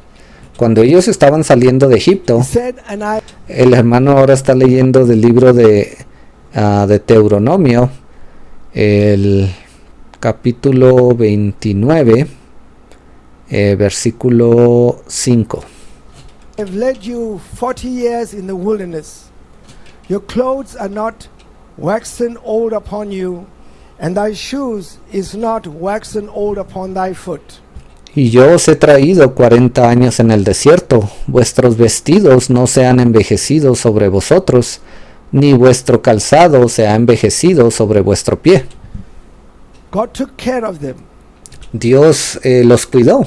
Speaker 1: cuando ellos estaban saliendo de Egipto,
Speaker 2: he said, and I
Speaker 1: el hermano ahora está leyendo del libro de Deuteronomio, el capítulo 29, versículo 5.
Speaker 2: have led you 40 years in the wilderness. Your clothes are not waxen old upon you, and thy shoes is not waxen old upon thy foot.
Speaker 1: Y yo os he traído 40 años en el desierto, vuestros vestidos no se han envejecido sobre vosotros, ni vuestro calzado se ha envejecido sobre vuestro pie.
Speaker 2: God took care of them.
Speaker 1: Dios los cuidó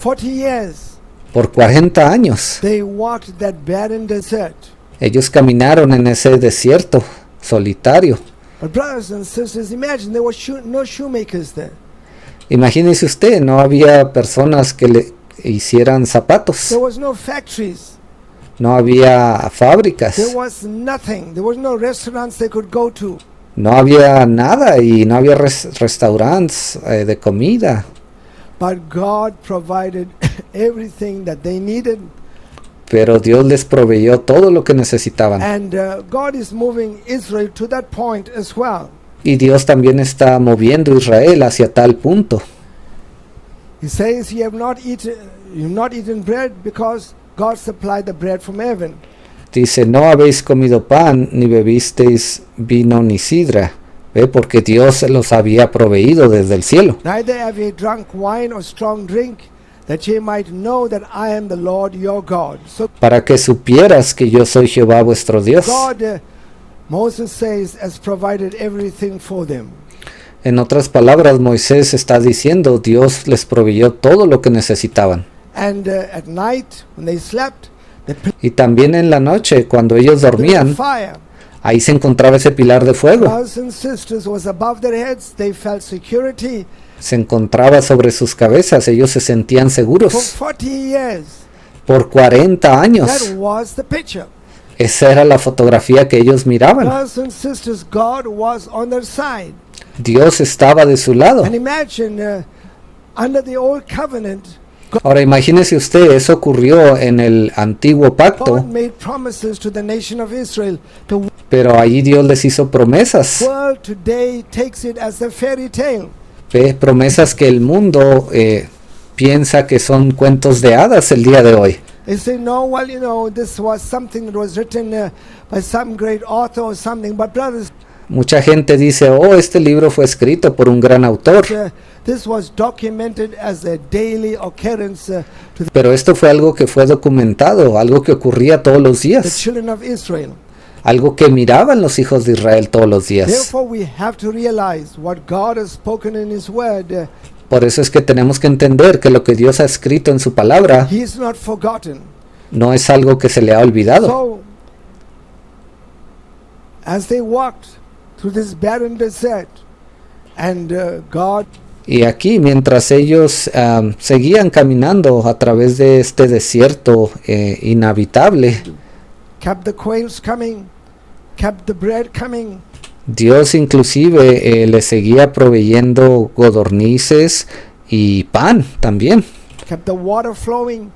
Speaker 2: 40 years
Speaker 1: por 40 años.
Speaker 2: they walked that barren desert.
Speaker 1: Ellos caminaron en ese desierto solitario.
Speaker 2: But brothers and sisters, imagine there were no shoemakers there.
Speaker 1: Imagínese usted, no había personas que le hicieran zapatos,
Speaker 2: There was no factories.
Speaker 1: no había fábricas,
Speaker 2: There was nothing. There was no restaurants they could go to.
Speaker 1: no había nada y no había restaurantes de comida.
Speaker 2: But God provided everything that they needed.
Speaker 1: Pero Dios les proveyó todo lo que necesitaban.
Speaker 2: And God is moving Israel to that point as well.
Speaker 1: Y Dios también está moviendo a Israel hacia tal punto.
Speaker 2: He says, you've not eaten bread because God supplied the bread from heaven.
Speaker 1: Dice, no habéis comido pan, ni bebisteis vino ni sidra. ¿Ve? Porque Dios se los había proveído desde el cielo.
Speaker 2: Neither have ye drunk wine or strong drink, that ye might know that I am the Lord your God. So
Speaker 1: Para que supieras que yo soy Jehová vuestro Dios.
Speaker 2: God, Moses says, has provided everything for them.
Speaker 1: En otras palabras, Moisés está diciendo, Dios les proveyó todo lo que necesitaban.
Speaker 2: And at night, when they slept, they
Speaker 1: Y también en la noche, cuando ellos
Speaker 2: the
Speaker 1: dormían,
Speaker 2: fire.
Speaker 1: ahí se encontraba ese pilar de fuego.
Speaker 2: Brothers and sisters was above their heads. They felt security.
Speaker 1: Se encontraba sobre sus cabezas, ellos se sentían
Speaker 2: For
Speaker 1: seguros.
Speaker 2: 40 years,
Speaker 1: Por 40 años.
Speaker 2: that was the picture.
Speaker 1: Esa era la fotografía que ellos miraban.
Speaker 2: Brothers and sisters, God was on their side.
Speaker 1: Dios estaba de su lado.
Speaker 2: And imagine, under the old covenant,
Speaker 1: Ahora imagínese usted, eso ocurrió en el antiguo pacto,
Speaker 2: God made promises to the nation of Israel. The
Speaker 1: pero allí Dios les hizo promesas.
Speaker 2: world today takes it as a fairy tale.
Speaker 1: ¿Ve? Promesas que el mundo piensa que son cuentos de hadas el día de hoy.
Speaker 2: They say, no, well, this was something that was written by some great author or something. But brothers,
Speaker 1: Mucha gente dice, oh, este libro fue escrito por un gran autor,
Speaker 2: this was documented as a daily occurrence to
Speaker 1: pero esto fue algo que fue documentado, algo que ocurría todos los
Speaker 2: the
Speaker 1: días,
Speaker 2: children of Israel.
Speaker 1: algo que miraban los hijos de Israel todos los días.
Speaker 2: Therefore, we have to realize what God has spoken in His Word.
Speaker 1: Por eso es que tenemos que entender que lo que Dios ha escrito en su palabra
Speaker 2: He is not forgotten.
Speaker 1: no es algo que se le ha olvidado.
Speaker 2: So, as they walked through this barren desert, and God
Speaker 1: Y aquí, mientras ellos seguían caminando a través de este desierto inhabitable,
Speaker 2: kept the quails coming, kept the bread coming,
Speaker 1: Dios inclusive les seguía proveyendo codornices y pan también.
Speaker 2: kept the water flowing,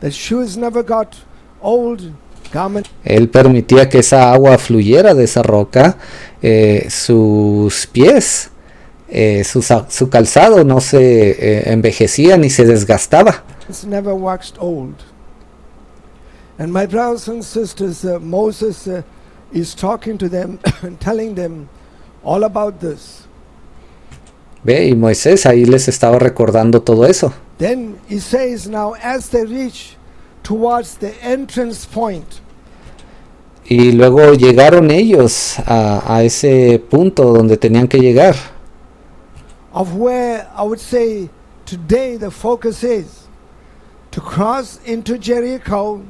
Speaker 2: the shoes never got old, garment
Speaker 1: Él permitía que esa agua fluyera de esa roca, sus pies, su calzado no se envejecía ni se desgastaba.
Speaker 2: never waxed old. And my brothers and sisters, Moses is talking to them and telling them all about this.
Speaker 1: Ve, y Moisés ahí les estaba recordando todo eso.
Speaker 2: Then he says, now as they reach towards the entrance point,
Speaker 1: Y luego llegaron ellos a ese punto donde tenían que llegar.
Speaker 2: of where I would say today the focus is to cross into Jericho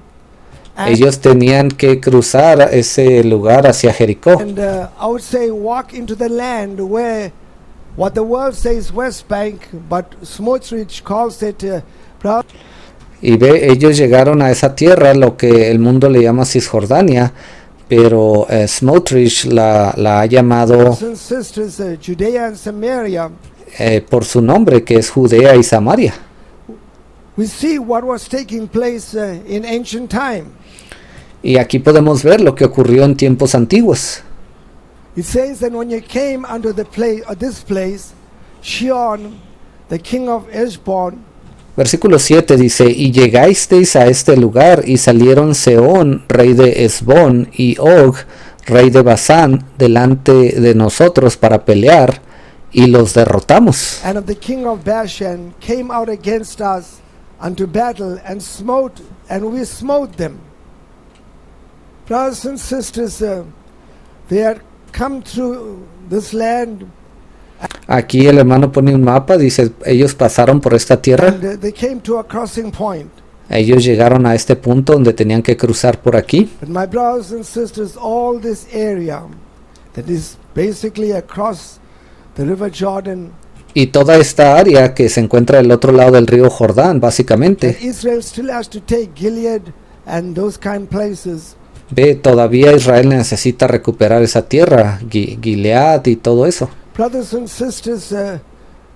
Speaker 2: and,
Speaker 1: Ellos tenían que cruzar ese lugar hacia Jericó.
Speaker 2: and I would say walk into the land where what the world says West Bank, but Smotrich calls it
Speaker 1: Y ve, ellos llegaron a esa tierra, lo que el mundo le llama Cisjordania, pero Smotrich la ha llamado
Speaker 2: brothers and sisters, Judea and Samaria.
Speaker 1: por su nombre, que es Judea y Samaria.
Speaker 2: We see what was taking place in ancient time.
Speaker 1: Y aquí podemos ver lo que ocurrió en tiempos antiguos.
Speaker 2: It says that when you came unto the place, this place, Shion, the king of Heshbon,
Speaker 1: Versículo 7 dice, y llegasteis a este lugar, y salieron Seón, rey de Esbón, y Og, rey de Basán, delante de nosotros para pelear, y los derrotamos.
Speaker 2: and of the king of Bashan came out against us unto battle, and we smote them. Brothers and sisters, they had come through this land,
Speaker 1: Aquí el hermano pone un mapa, dice, ellos pasaron por esta tierra,
Speaker 2: and they came to a crossing point.
Speaker 1: ellos llegaron a este punto donde tenían que cruzar por aquí.
Speaker 2: But my brothers and sisters, all this area that is basically across the river Jordan,
Speaker 1: Y toda esta área que se encuentra del otro lado del río Jordán, básicamente,
Speaker 2: that Israel still has to take Gilead and those kind places.
Speaker 1: ve, todavía Israel necesita recuperar esa tierra, Gilead y todo eso.
Speaker 2: Brothers and sisters,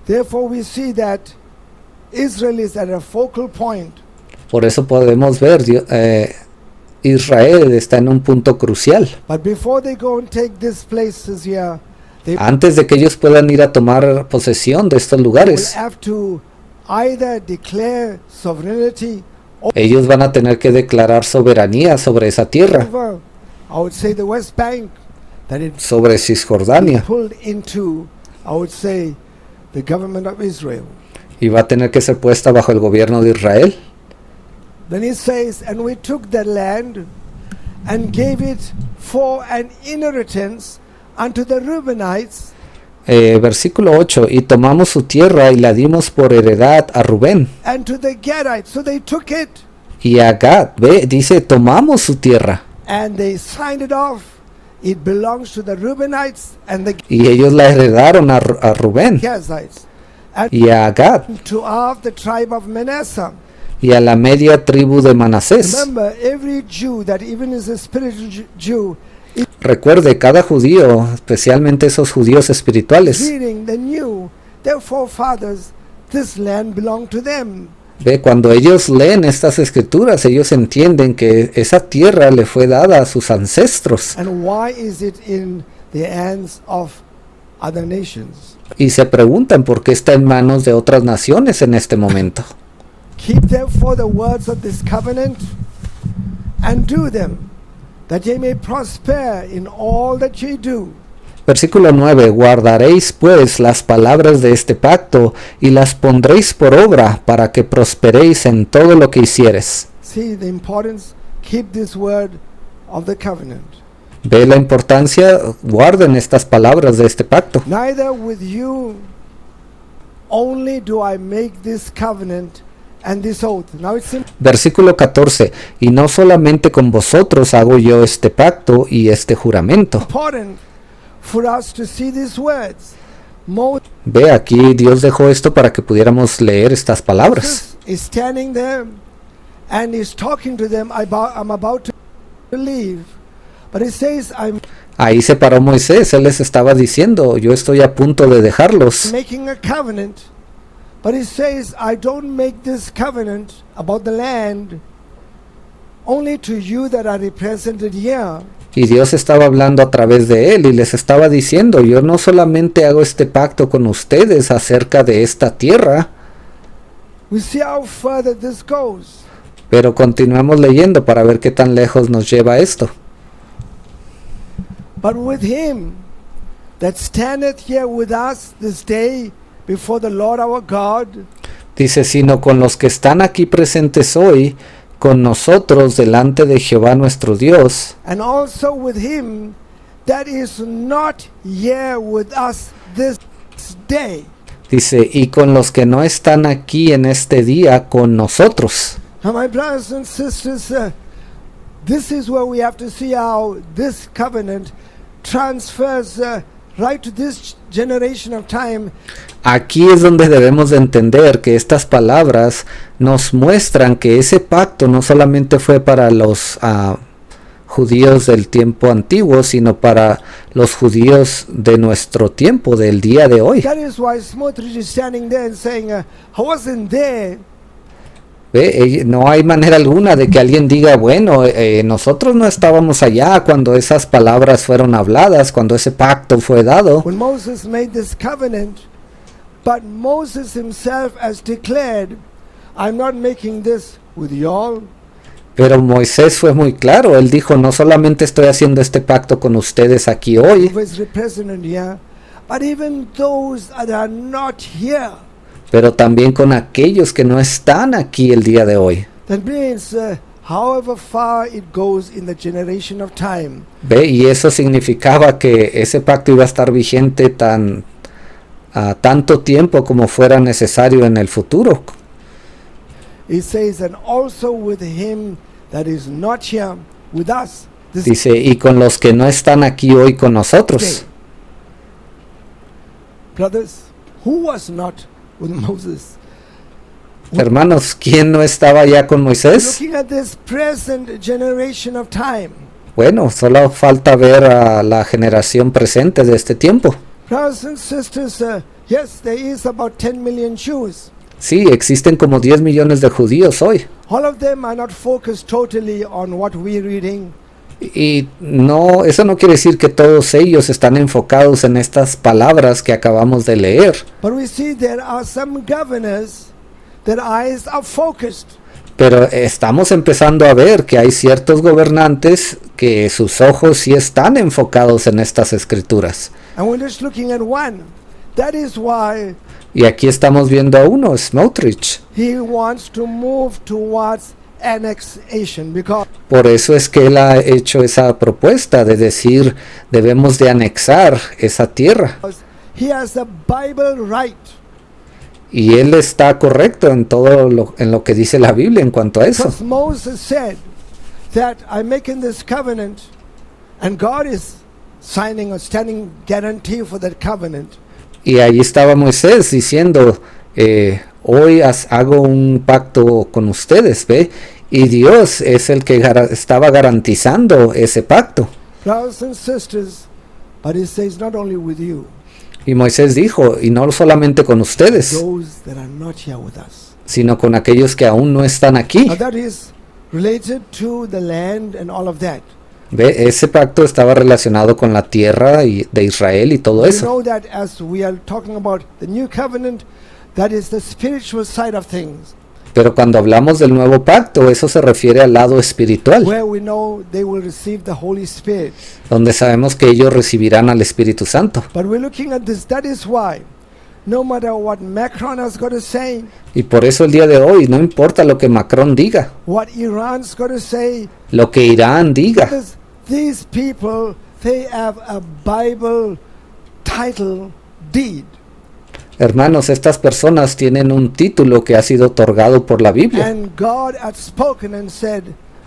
Speaker 2: therefore we see that Israel is at a focal point.
Speaker 1: Por eso podemos ver, Israel está en un punto crucial.
Speaker 2: But before they go and take these places here, They
Speaker 1: Antes de que ellos puedan ir a tomar posesión de estos
Speaker 2: will
Speaker 1: lugares,
Speaker 2: have to either declare sovereignty
Speaker 1: ellos van a tener que declarar soberanía sobre esa tierra,
Speaker 2: over, I would say, the West Bank, that it
Speaker 1: sobre Cisjordania,
Speaker 2: pulled into, I would say, the government of Israel.
Speaker 1: y va a tener que ser puesta bajo el gobierno de Israel.
Speaker 2: Then he says, and we took that land and gave it for an inheritance unto the Reubenites,
Speaker 1: Versículo 8, y tomamos su tierra y la dimos por heredad a Rubén
Speaker 2: and to the Gadites. So they took it
Speaker 1: y a Gad. Ve, dice, tomamos su tierra.
Speaker 2: and they signed it off. It belongs to the Reubenites and the
Speaker 1: Y ellos la heredaron a Rubén
Speaker 2: Gazites, and
Speaker 1: y a Gad
Speaker 2: to half the tribe of Manasseh.
Speaker 1: y a la media tribu de Manasés.
Speaker 2: Remember, every Jew that even is a spiritual Jew
Speaker 1: Recuerde, cada judío, especialmente esos judíos espirituales,
Speaker 2: reading the new, their forefathers, this land belonged to them.
Speaker 1: ve, cuando ellos leen estas escrituras, ellos entienden que esa tierra le fue dada a sus ancestros
Speaker 2: And why is it in the hands of other nations?
Speaker 1: y se preguntan por qué está en manos de otras naciones en este momento.
Speaker 2: Keep therefore the words of this covenant and do them, that ye may prosper in all that ye do.
Speaker 1: Versículo 9, guardaréis pues las palabras de este pacto y las pondréis por obra para que prosperéis en todo lo que hicieres.
Speaker 2: See the importance, keep this word of the covenant.
Speaker 1: Ve la importancia, guarden estas palabras de este pacto.
Speaker 2: Neither with you only do I make this covenant and this oath. Now it's
Speaker 1: Versículo 14, y no solamente con vosotros hago yo este pacto y este juramento.
Speaker 2: important for us to see these words. Moses
Speaker 1: Ve, aquí Dios dejó esto para que pudiéramos leer estas palabras.
Speaker 2: is standing there and he's talking to them. I'm about to leave, but he says, I'm
Speaker 1: Ahí se paró Moisés, él les estaba diciendo, yo estoy a punto de dejarlos.
Speaker 2: making a covenant, but he says, I don't make this covenant about the land only to you that are represented here.
Speaker 1: Y Dios estaba hablando a través de él y les estaba diciendo, yo no solamente hago este pacto con ustedes acerca de esta tierra,
Speaker 2: We see how further this goes.
Speaker 1: pero continuemos leyendo para ver qué tan lejos nos lleva esto.
Speaker 2: But with him that standeth here with us this day before the Lord our God,
Speaker 1: Dice, sino con los que están aquí presentes hoy, con nosotros delante de Jehová nuestro Dios,
Speaker 2: and also with him that is not here with us this day.
Speaker 1: dice, y con los que no están aquí en este día con nosotros.
Speaker 2: Now, my brothers and sisters, this is where we have to see how this covenant transfers right to this generation of time.
Speaker 1: Aquí es donde debemos de entender que estas palabras nos muestran que ese pacto no solamente fue para los judíos del tiempo antiguo, sino para los judíos de nuestro tiempo, del día de hoy.
Speaker 2: That is why Smotrich is standing there and saying, I wasn't there.
Speaker 1: Ve, no hay manera alguna de que alguien diga, bueno, nosotros no estábamos allá cuando esas palabras fueron habladas, cuando ese pacto fue dado.
Speaker 2: When Moses made this covenant, but Moses himself has declared, I'm not making this with y'all.
Speaker 1: Pero Moisés fue muy claro, él dijo, no solamente estoy haciendo este pacto con ustedes aquí hoy,
Speaker 2: Who is represented here, but even those that are not here.
Speaker 1: pero también con aquellos que no están aquí el día de hoy.
Speaker 2: That means, however far it goes in the generation of time,
Speaker 1: Ve, y eso significaba que ese pacto iba a estar vigente tanto tiempo como fuera necesario en el futuro.
Speaker 2: it says, and also with him that is not here with us this
Speaker 1: Dice, y con los que no están aquí hoy con
Speaker 2: day.
Speaker 1: nosotros.
Speaker 2: Brothers, who was not with Moses?
Speaker 1: Hermanos, ¿quién no estaba ya con Moisés?
Speaker 2: Looking at this present generation of time,
Speaker 1: Bueno, solo falta ver a la generación presente de este tiempo.
Speaker 2: brothers and sisters, yes, there is about 10 million Jews.
Speaker 1: Sí, existen como 10 millones de judíos hoy.
Speaker 2: All of them are not focused totally on what we're reading.
Speaker 1: Y no, eso no quiere decir que todos ellos están enfocados en estas palabras que acabamos de leer.
Speaker 2: But we see there are some governors, their eyes are focused.
Speaker 1: Pero estamos empezando a ver que hay ciertos gobernantes que sus ojos sí están enfocados en estas escrituras.
Speaker 2: And we're just looking at one. That is why
Speaker 1: Y aquí estamos viendo a uno, Smotrich.
Speaker 2: he wants to move towards annexation, because
Speaker 1: Por eso es que él ha hecho esa propuesta de decir, debemos de anexar esa tierra.
Speaker 2: he has the Bible right.
Speaker 1: Y él está correcto en todo en lo que dice la Biblia en cuanto a eso.
Speaker 2: Because Moses said that I'm making this covenant, and God is signing a standing guarantee for that covenant.
Speaker 1: Y ahí estaba Moisés diciendo, hoy hago un pacto con ustedes, ¿ve? Y Dios es el que estaba garantizando ese pacto.
Speaker 2: Brothers and sisters, but he says not only with you,
Speaker 1: Y Moisés dijo, y no solamente con ustedes,
Speaker 2: those that are not here with us.
Speaker 1: sino con aquellos que aún no están aquí.
Speaker 2: Now that is related to the land and all of that.
Speaker 1: ¿Ve? Ese pacto estaba relacionado con la tierra de Israel y todo
Speaker 2: You
Speaker 1: eso.
Speaker 2: know that as we are talking about the new covenant, that is the spiritual side of things,
Speaker 1: Pero cuando hablamos del nuevo pacto, eso se refiere al lado espiritual,
Speaker 2: where we know they will receive the Holy Spirit.
Speaker 1: donde sabemos que ellos recibirán al Espíritu Santo.
Speaker 2: But we're looking at this. That is why, no matter what Macron has got to say,
Speaker 1: Y por eso el día de hoy, no importa lo que Macron diga,
Speaker 2: what Iran's got to say,
Speaker 1: lo que Irán diga,
Speaker 2: these people, they have a Bible title deed.
Speaker 1: hermanos, estas personas tienen un título que ha sido otorgado por la Biblia.
Speaker 2: And God had spoken and said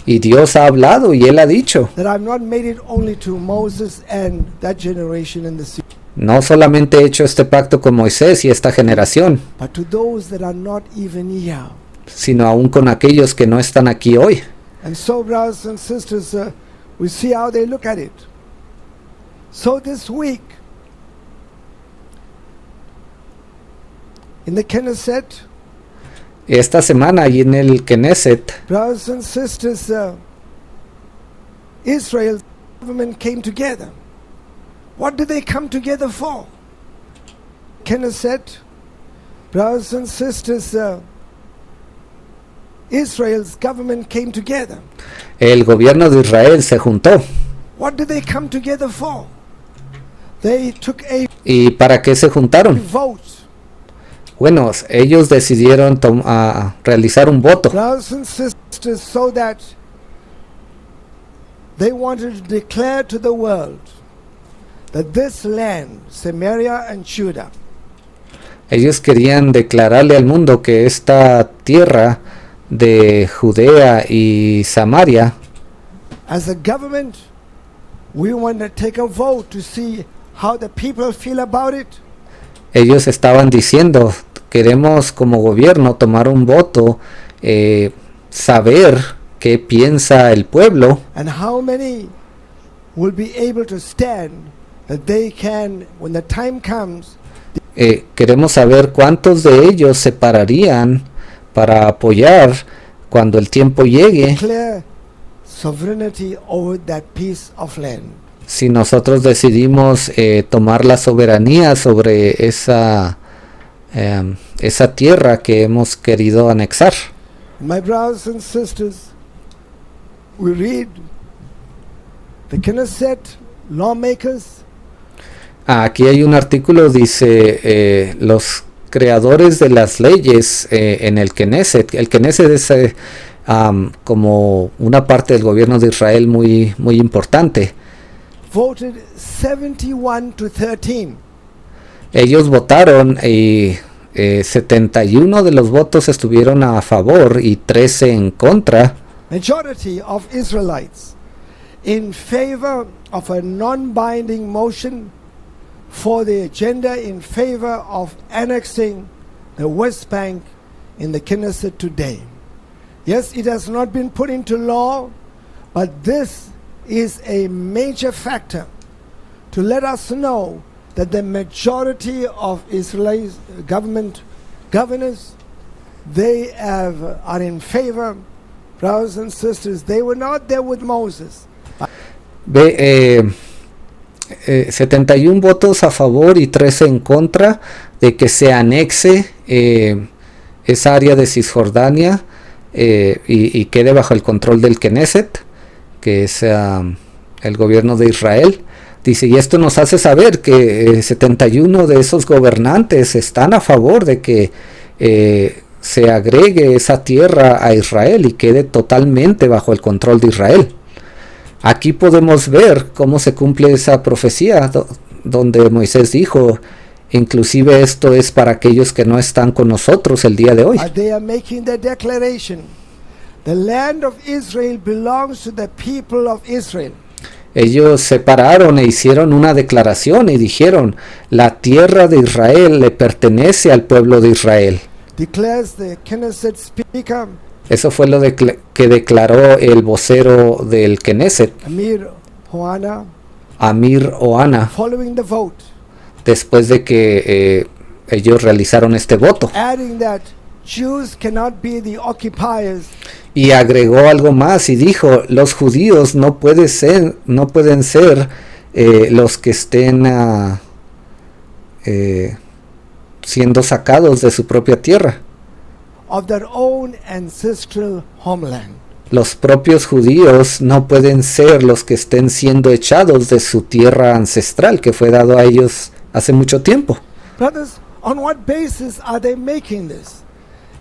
Speaker 1: Y Dios ha hablado y Él ha dicho,
Speaker 2: that I've not made it only to Moses and that generation in the sea,
Speaker 1: no solamente he hecho este pacto con Moisés y esta generación,
Speaker 2: but to those that are not even here.
Speaker 1: sino aún con aquellos que no están aquí hoy.
Speaker 2: And so, brothers and sisters, we see how they look at it. So this week, in the Knesset,
Speaker 1: Esta semana y en el Knesset,
Speaker 2: brothers and sisters, Israel's government came together. What did they come together for? Knesset, brothers and sisters, Israel's government came together.
Speaker 1: el gobierno de Israel se juntó.
Speaker 2: What did they come together for? They took a
Speaker 1: ¿Y para qué se juntaron?
Speaker 2: vote.
Speaker 1: Bueno, ellos decidieron realizar un voto.
Speaker 2: Brothers and sisters, so that they wanted to declare to the world that this land, Samaria and Judah,
Speaker 1: Ellos querían declararle al mundo que esta tierra de Judea y Samaria,
Speaker 2: as a government, we want to take a vote to see how the people feel about it.
Speaker 1: ellos estaban diciendo, queremos como gobierno tomar un voto, saber qué piensa el pueblo
Speaker 2: And how many will be able to stand that they can, when the time comes,
Speaker 1: queremos saber cuántos de ellos se pararían para apoyar cuando el tiempo llegue,
Speaker 2: declare sovereignty over that piece of land.
Speaker 1: si nosotros decidimos tomar la soberanía sobre esa tierra que hemos querido anexar.
Speaker 2: My brothers and sisters, we read the Knesset lawmakers,
Speaker 1: Aquí hay un artículo, dice, los creadores de las leyes en el Knesset. El Knesset es como una parte del gobierno de Israel muy, muy importante.
Speaker 2: voted 71-13.
Speaker 1: Ellos votaron y 71 de los votos estuvieron a favor y 13 en contra.
Speaker 2: Majority of Israelites in favor of a non-binding motion for the agenda in favor of annexing the West Bank in the Knesset today. Yes, it has not been put into law, but this is a major factor to let us know that the majority of Israel's governors, they are in favor. Brothers and sisters, they were not there with Moses.
Speaker 1: Ve, 71 votos a favor y 13 en contra de que se anexe esa área de Cisjordania y quede bajo el control del Knesset, que es el gobierno de Israel. Dice, y esto nos hace saber que 71 de esos gobernantes están a favor de que se agregue esa tierra a Israel y quede totalmente bajo el control de Israel. Aquí podemos ver cómo se cumple esa profecía donde Moisés dijo, inclusive esto es para aquellos que no están con nosotros el día de hoy.
Speaker 2: They are making the declaration. The land of Israel belongs to the people of Israel.
Speaker 1: Ellos se pararon e hicieron una declaración y dijeron, la tierra de Israel le pertenece al pueblo de Israel.
Speaker 2: Declares the Knesset speaker,
Speaker 1: Eso fue lo que declaró el vocero del Knesset, Amir Ohana,
Speaker 2: following the vote,
Speaker 1: después de que ellos realizaron este voto.
Speaker 2: adding that Jews cannot be the occupiers.
Speaker 1: Y agregó algo más y dijo, los judíos no pueden ser los que estén siendo sacados de su propia tierra.
Speaker 2: Of their own ancestral homeland.
Speaker 1: Los propios judíos no pueden ser los que estén siendo echados de su tierra ancestral que fue dado a ellos hace mucho tiempo.
Speaker 2: Brothers, on what basis are they making this?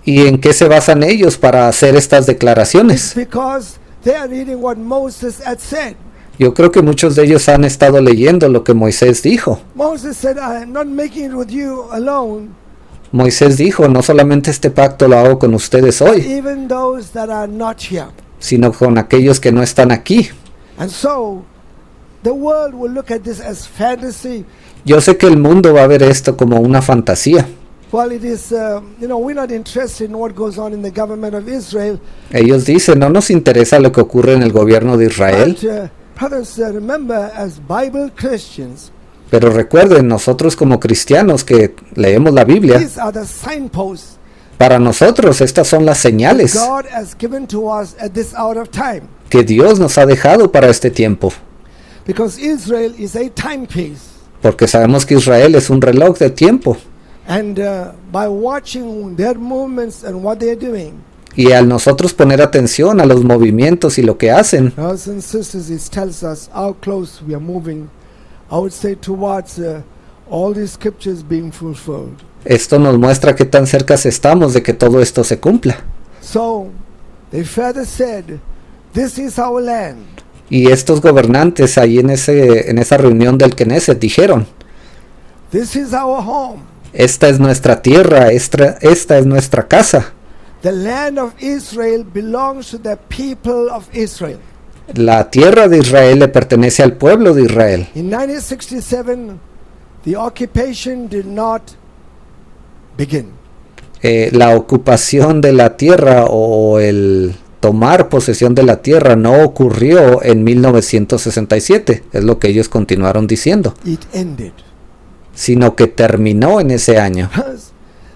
Speaker 1: ¿Y en qué se basan ellos para hacer estas
Speaker 2: It's
Speaker 1: declaraciones?
Speaker 2: because they are reading what Moses had said.
Speaker 1: Yo creo que muchos de ellos han estado leyendo lo que Moisés dijo.
Speaker 2: Moses said, I am not making it with you alone,
Speaker 1: Moisés dijo, no solamente este pacto lo hago con ustedes hoy,
Speaker 2: even those that are not here.
Speaker 1: sino con aquellos que no están aquí.
Speaker 2: And so, the world will look at this as fantasy.
Speaker 1: Yo sé que el mundo va a ver esto como una fantasía.
Speaker 2: Well, it is, we're not interested in what goes on in the government of Israel.
Speaker 1: Ellos dicen, no nos interesa lo que ocurre en el gobierno de Israel,
Speaker 2: But, brothers, remember, as Bible Christians,
Speaker 1: pero recuerden, nosotros como cristianos que leemos la Biblia,
Speaker 2: these are the signposts
Speaker 1: para nosotros estas son las señales
Speaker 2: God has given to us at this hour of time.
Speaker 1: que Dios nos ha dejado para este tiempo,
Speaker 2: Because Israel is a timepiece.
Speaker 1: porque sabemos que Israel es un reloj de tiempo.
Speaker 2: And by watching their movements and what they're doing,
Speaker 1: Y al nosotros poner atención a los movimientos y lo que hacen,
Speaker 2: brothers and sisters, it tells us how close we are moving, I would say, towards all these scriptures being fulfilled.
Speaker 1: esto nos muestra qué tan cerca estamos de que todo esto se cumpla.
Speaker 2: So, they further said, this is our land.
Speaker 1: Y estos gobernantes ahí en esa reunión del Knesset dijeron,
Speaker 2: This is our home.
Speaker 1: esta es nuestra tierra, esta es nuestra casa.
Speaker 2: The land of Israel belongs to the people of Israel.
Speaker 1: La tierra de Israel le pertenece al pueblo de Israel.
Speaker 2: In 1967, the occupation did not begin.
Speaker 1: La ocupación de la tierra o el tomar posesión de la tierra no ocurrió en 1967, es lo que ellos continuaron diciendo,
Speaker 2: It ended.
Speaker 1: sino que terminó en ese año.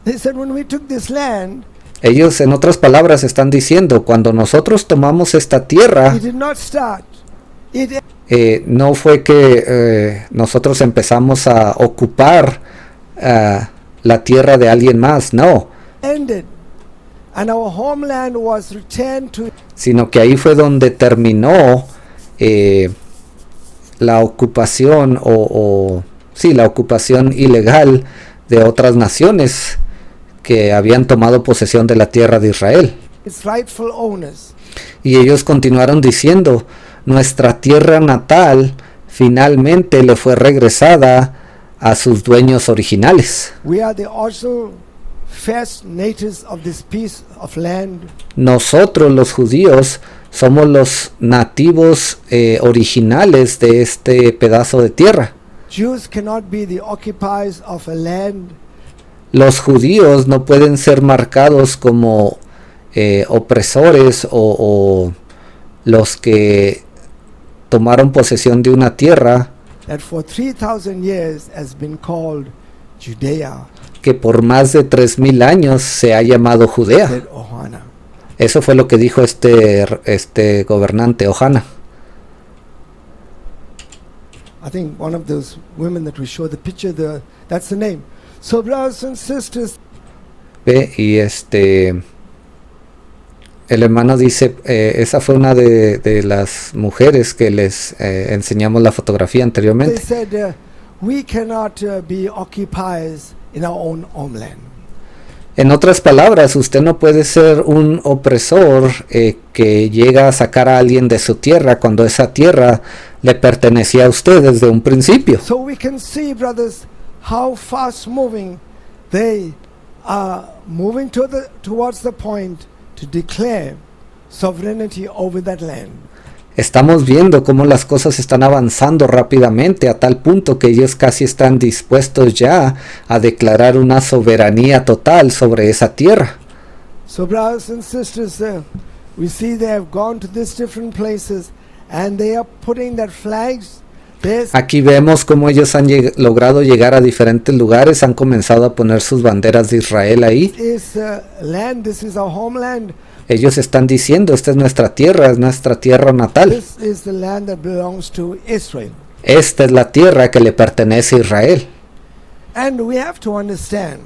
Speaker 2: They said, when we took this land,
Speaker 1: Ellos, en otras palabras, están diciendo, cuando nosotros tomamos esta tierra,
Speaker 2: it did not start. It
Speaker 1: no fue que nosotros empezamos a ocupar la tierra de alguien más, no,
Speaker 2: ended. And our homeland was returned to
Speaker 1: sino que ahí fue donde terminó la ocupación la ocupación ilegal de otras naciones que habían tomado posesión de la tierra de Israel.
Speaker 2: its rightful owners.
Speaker 1: Y ellos continuaron diciendo, nuestra tierra natal finalmente le fue regresada a sus dueños originales.
Speaker 2: We are the also first natives of this piece of land.
Speaker 1: Nosotros los judíos somos los nativos originales de este pedazo de tierra.
Speaker 2: Jews cannot be the occupiers of a land.
Speaker 1: Los judíos no pueden ser marcados como opresores o los que tomaron posesión de una tierra
Speaker 2: That for 3,000 years has been called Judea,
Speaker 1: que por más de 3000 años se ha llamado Judea.
Speaker 2: said Ohana.
Speaker 1: Eso fue lo que dijo este gobernante Ohana.
Speaker 2: I think one of those women that we show the picture, that's the name. So brothers and sisters,
Speaker 1: Ve, y el hermano dice, esa fue una de las mujeres que les enseñamos la fotografía
Speaker 2: they
Speaker 1: anteriormente.
Speaker 2: said, we cannot be occupiers in our own homeland.
Speaker 1: En otras palabras, usted no puede ser un opresor que llega a sacar a alguien de su tierra cuando esa tierra le pertenecía a usted desde un principio.
Speaker 2: So we can see, brothers, how fast moving they are moving towards the point to declare sovereignty over that land.
Speaker 1: Estamos viendo cómo las cosas están avanzando rápidamente a tal punto que ellos casi están dispuestos ya a declarar una soberanía total sobre esa tierra.
Speaker 2: So brothers and sisters, we see they have gone to these different places and they are putting their flags.
Speaker 1: Aquí vemos cómo ellos han logrado llegar a diferentes lugares, han comenzado a poner sus banderas de Israel ahí.
Speaker 2: This land, this is our homeland.
Speaker 1: Ellos están diciendo, esta es nuestra tierra natal.
Speaker 2: This is the land that belongs to Israel.
Speaker 1: Esta es la tierra que le pertenece a Israel.
Speaker 2: And we have to understand,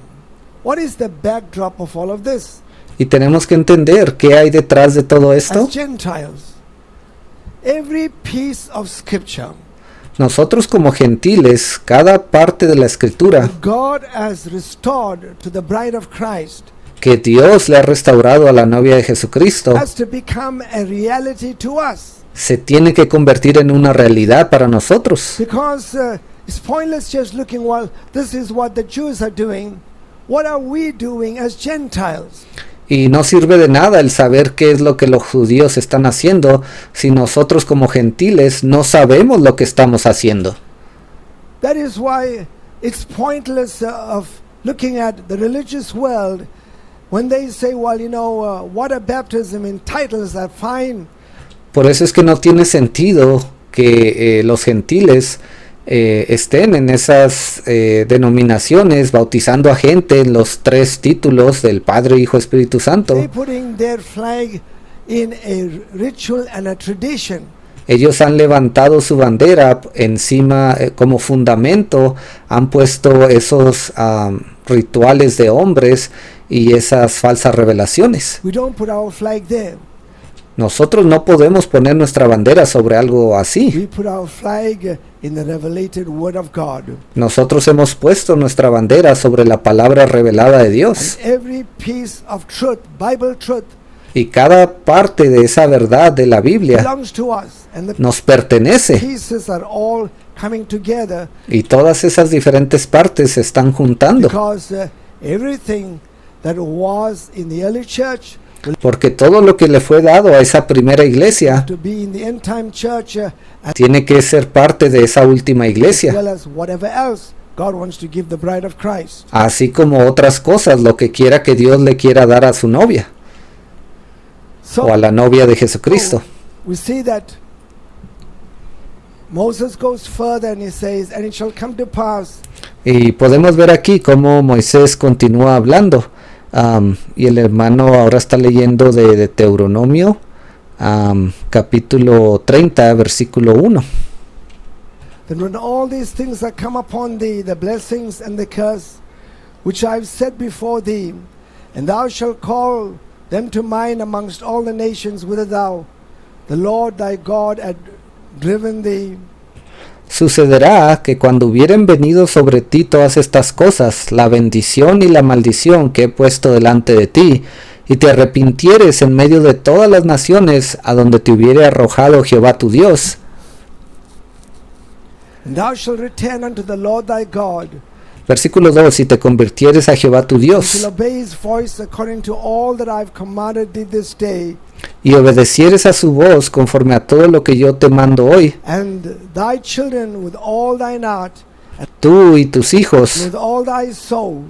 Speaker 2: what is the backdrop of all of this?
Speaker 1: Y tenemos que entender qué hay detrás de todo esto.
Speaker 2: As Gentiles, every piece of scripture
Speaker 1: Nosotros como gentiles, cada parte de la escritura
Speaker 2: that God has restored to the bride of Christ
Speaker 1: que Dios le ha restaurado a la novia de Jesucristo
Speaker 2: has to become a reality to us.
Speaker 1: se tiene que convertir en una realidad para nosotros.
Speaker 2: Because it's pointless just looking, well, this is what the Jews are doing. What are we doing as Gentiles?
Speaker 1: Y no sirve de nada el saber qué es lo que los judíos están haciendo si nosotros como gentiles no sabemos lo que estamos haciendo.
Speaker 2: That is why it's pointless of looking at the religious world when they say, well, you know, water baptism in titles are fine.
Speaker 1: Por eso es que no tiene sentido que los gentiles estén en esas denominaciones bautizando a gente en los 3 títulos del Padre, Hijo, Espíritu Santo.
Speaker 2: They're putting their flag in a ritual and a tradition.
Speaker 1: Ellos han levantado su bandera encima como fundamento, han puesto esos rituales de hombres y esas falsas revelaciones.
Speaker 2: We don't put our flag there.
Speaker 1: Nosotros no podemos poner nuestra bandera sobre algo así.
Speaker 2: We put our flag in the revelated word of God.
Speaker 1: Nosotros hemos puesto nuestra bandera sobre la palabra revelada de Dios.
Speaker 2: And every piece of truth, Bible truth,
Speaker 1: Y cada parte de esa verdad de la Biblia
Speaker 2: belongs to us. And the
Speaker 1: nos pertenece.
Speaker 2: pieces are all coming together
Speaker 1: Y todas esas diferentes partes se están juntando.
Speaker 2: because everything that was in the early church will
Speaker 1: Porque todo lo que le fue dado a esa primera iglesia
Speaker 2: to be in the end time church as
Speaker 1: tiene que ser parte de esa última iglesia.
Speaker 2: well as whatever else God wants to give the bride of Christ.
Speaker 1: Así como otras cosas, lo que quiera que Dios le quiera dar a su novia
Speaker 2: So
Speaker 1: o a la novia de Jesucristo.
Speaker 2: we see that Moses goes further and he says, and it shall come to pass.
Speaker 1: Y podemos ver aquí cómo Moisés continúa hablando. Y el hermano ahora está leyendo de Deuteronomio, capítulo 30, versículo 1.
Speaker 2: Then when all these things are come upon thee, the blessings and the curse, which I have set before thee, and thou shalt call them to mind amongst all the nations whither thou, the Lord thy God, had driven thee.
Speaker 1: Sucederá que cuando hubieren venido sobre ti todas estas cosas, la bendición y la maldición que he puesto delante de ti, y te arrepintieres en medio de todas las naciones a donde te hubiere arrojado Jehová tu Dios,
Speaker 2: And thou shalt return unto the Lord thy God,
Speaker 1: versículo 2, si te convirtieres a Jehová tu
Speaker 2: and
Speaker 1: Dios,
Speaker 2: shall obey his voice according to all that I have commanded thee this day,
Speaker 1: y obedecieres a su voz conforme a todo lo que yo te mando hoy,
Speaker 2: and thy children with all thine heart,
Speaker 1: tú y tus hijos,
Speaker 2: with all thy soul,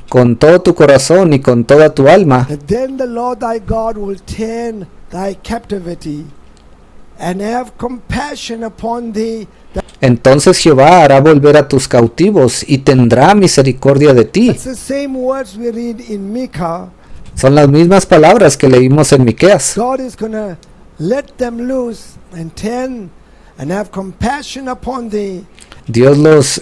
Speaker 1: con todo tu corazón y con toda tu alma,
Speaker 2: that then the Lord thy God will turn thy captivity, and have compassion upon thee.
Speaker 1: entonces Jehová hará volver a tus cautivos y tendrá misericordia de ti.
Speaker 2: That's the same words we read in Micah.
Speaker 1: Son las mismas palabras que leímos en Miqueas.
Speaker 2: God is going to let them loose and turn and have compassion upon thee,
Speaker 1: Dios los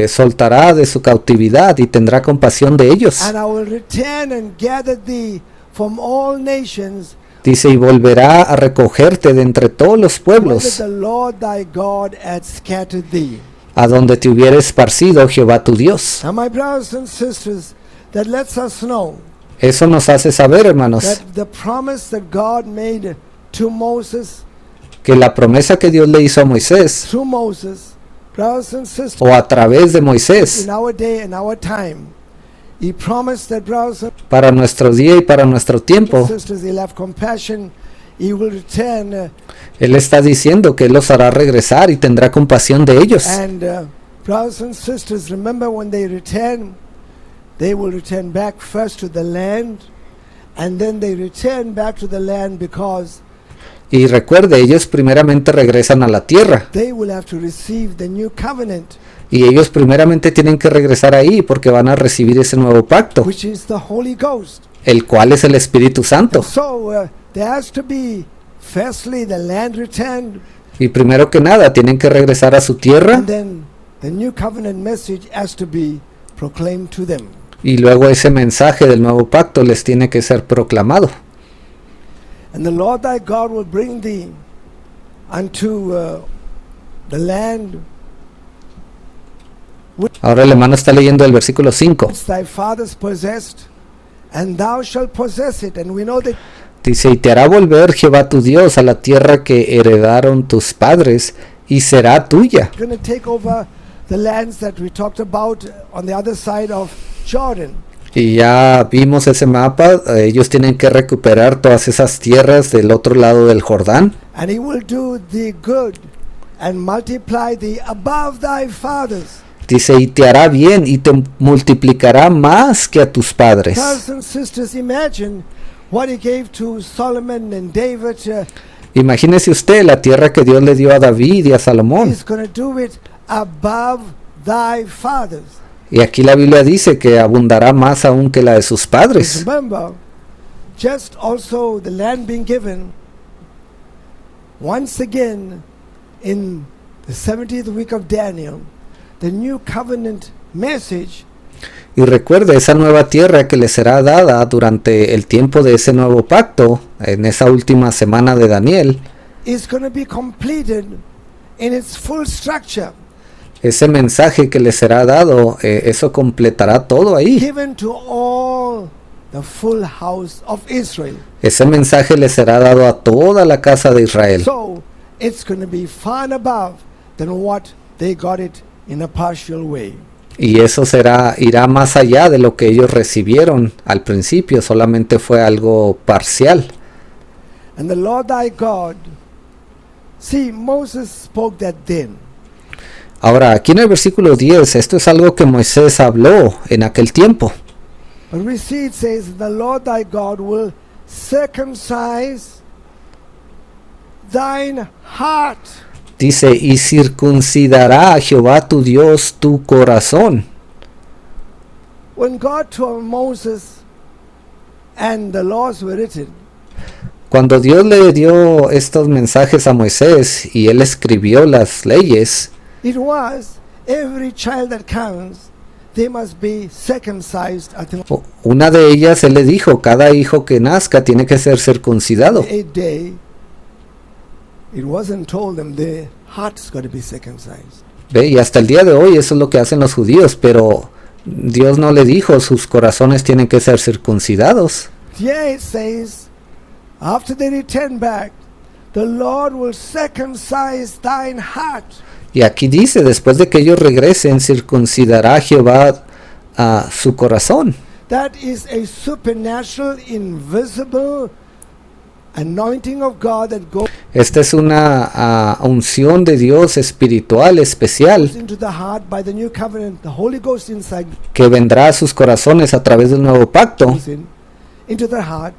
Speaker 1: soltará de su cautividad y tendrá compasión de ellos.
Speaker 2: and I will return and gather thee from all nations,
Speaker 1: Dice, y volverá a recogerte de entre todos los
Speaker 2: whither
Speaker 1: pueblos,
Speaker 2: the Lord thy God hath scattered thee.
Speaker 1: a donde te hubiera esparcido Jehová tu Dios.
Speaker 2: Now, my brothers and sisters, that lets us know
Speaker 1: Eso nos hace saber, hermanos,
Speaker 2: that the promise that God made to Moses,
Speaker 1: que la promesa que Dios le hizo a Moisés,
Speaker 2: through Moses, brothers and sisters,
Speaker 1: o a través de Moisés,
Speaker 2: in our day and our time, he promised that, brothers and
Speaker 1: para nuestro día y para nuestro tiempo,
Speaker 2: sisters, he'll have compassion, he will return,
Speaker 1: Él está diciendo que Él los hará regresar y tendrá compasión de ellos.
Speaker 2: and brothers and sisters, remember when they return, they will return back first to the land, and then they return back to the land because
Speaker 1: Y recuerde, ellos primeramente regresan a la tierra.
Speaker 2: they will have to receive the new covenant,
Speaker 1: Y ellos primeramente tienen que regresar ahí porque van a recibir ese nuevo pacto,
Speaker 2: which is the Holy Ghost.
Speaker 1: el cual es el Espíritu Santo.
Speaker 2: So there has to be firstly the land returned,
Speaker 1: Y primero que nada tienen que regresar a su tierra
Speaker 2: and then the new covenant message has to be proclaimed to them.
Speaker 1: y luego ese mensaje del nuevo pacto les tiene que ser proclamado.
Speaker 2: And the Lord thy God will bring thee unto the land
Speaker 1: Ahora el hermano está leyendo el versículo 5.
Speaker 2: which thy fathers possessed, and thou shalt possess it. And we know that
Speaker 1: Dice, y te hará volver Jehová tu Dios a la tierra que heredaron tus padres y será tuya.
Speaker 2: you're going to take over the lands that we talked about on the other side of Jordan.
Speaker 1: Y ya vimos ese mapa, ellos tienen que recuperar todas esas tierras del otro lado del Jordán.
Speaker 2: And he will do thee good and multiply thee above thy fathers.
Speaker 1: Dice, y te hará bien y te multiplicará más que a tus padres.
Speaker 2: Brothers and sisters, imagine what he gave to Solomon and David.
Speaker 1: Imagínese usted la tierra que Dios le dio a David y a Salomón.
Speaker 2: He's going to do it above thy fathers.
Speaker 1: Y aquí la Biblia dice que abundará más aún que la de sus padres.
Speaker 2: Remember, just also the land being given, once again in the 70th week of Daniel, the new covenant message
Speaker 1: Y recuerde, esa nueva tierra que le será dada durante el tiempo de ese nuevo pacto, en esa última semana de Daniel,
Speaker 2: is going to be completed in its full structure,
Speaker 1: ese mensaje que le será dado, eso completará todo ahí.
Speaker 2: given to all the full house of Israel.
Speaker 1: Ese mensaje le será dado a toda la casa de Israel.
Speaker 2: So it's going to be far and above than what they got it in a partial way.
Speaker 1: Y eso irá más allá de lo que ellos recibieron al principio, solamente fue algo parcial.
Speaker 2: And the Lord thy God, see, Moses spoke that then.
Speaker 1: Ahora, aquí en el versículo 10, esto es algo que Moisés habló en aquel tiempo.
Speaker 2: But we see it says, the Lord thy God will circumcise thine heart.
Speaker 1: Dice, y circuncidará a Jehová tu Dios tu corazón.
Speaker 2: When God told Moses and the laws were written,
Speaker 1: Cuando Dios le dio estos mensajes a Moisés y él escribió las leyes,
Speaker 2: it was every child that comes, they must be circumcised at the
Speaker 1: una de ellas él le dijo, cada hijo que nazca tiene que ser circuncidado.
Speaker 2: 8th day. It wasn't told them their heart's got to be circumcised.
Speaker 1: ¿Ve? Y hasta el día de hoy eso es lo que hacen los judíos, pero Dios no le dijo, sus corazones tienen que ser circuncidados.
Speaker 2: Here it says, after they return back, the Lord will circumcise thine heart.
Speaker 1: Y aquí dice, después de que ellos regresen, circuncidará Jehová a su corazón.
Speaker 2: That is a supernatural, invisible anointing of God that goes
Speaker 1: Esta es una unción de Dios espiritual especial
Speaker 2: into the heart by the new covenant. The Holy Ghost inside
Speaker 1: que vendrá a sus corazones a través del nuevo pacto.
Speaker 2: goes into the heart.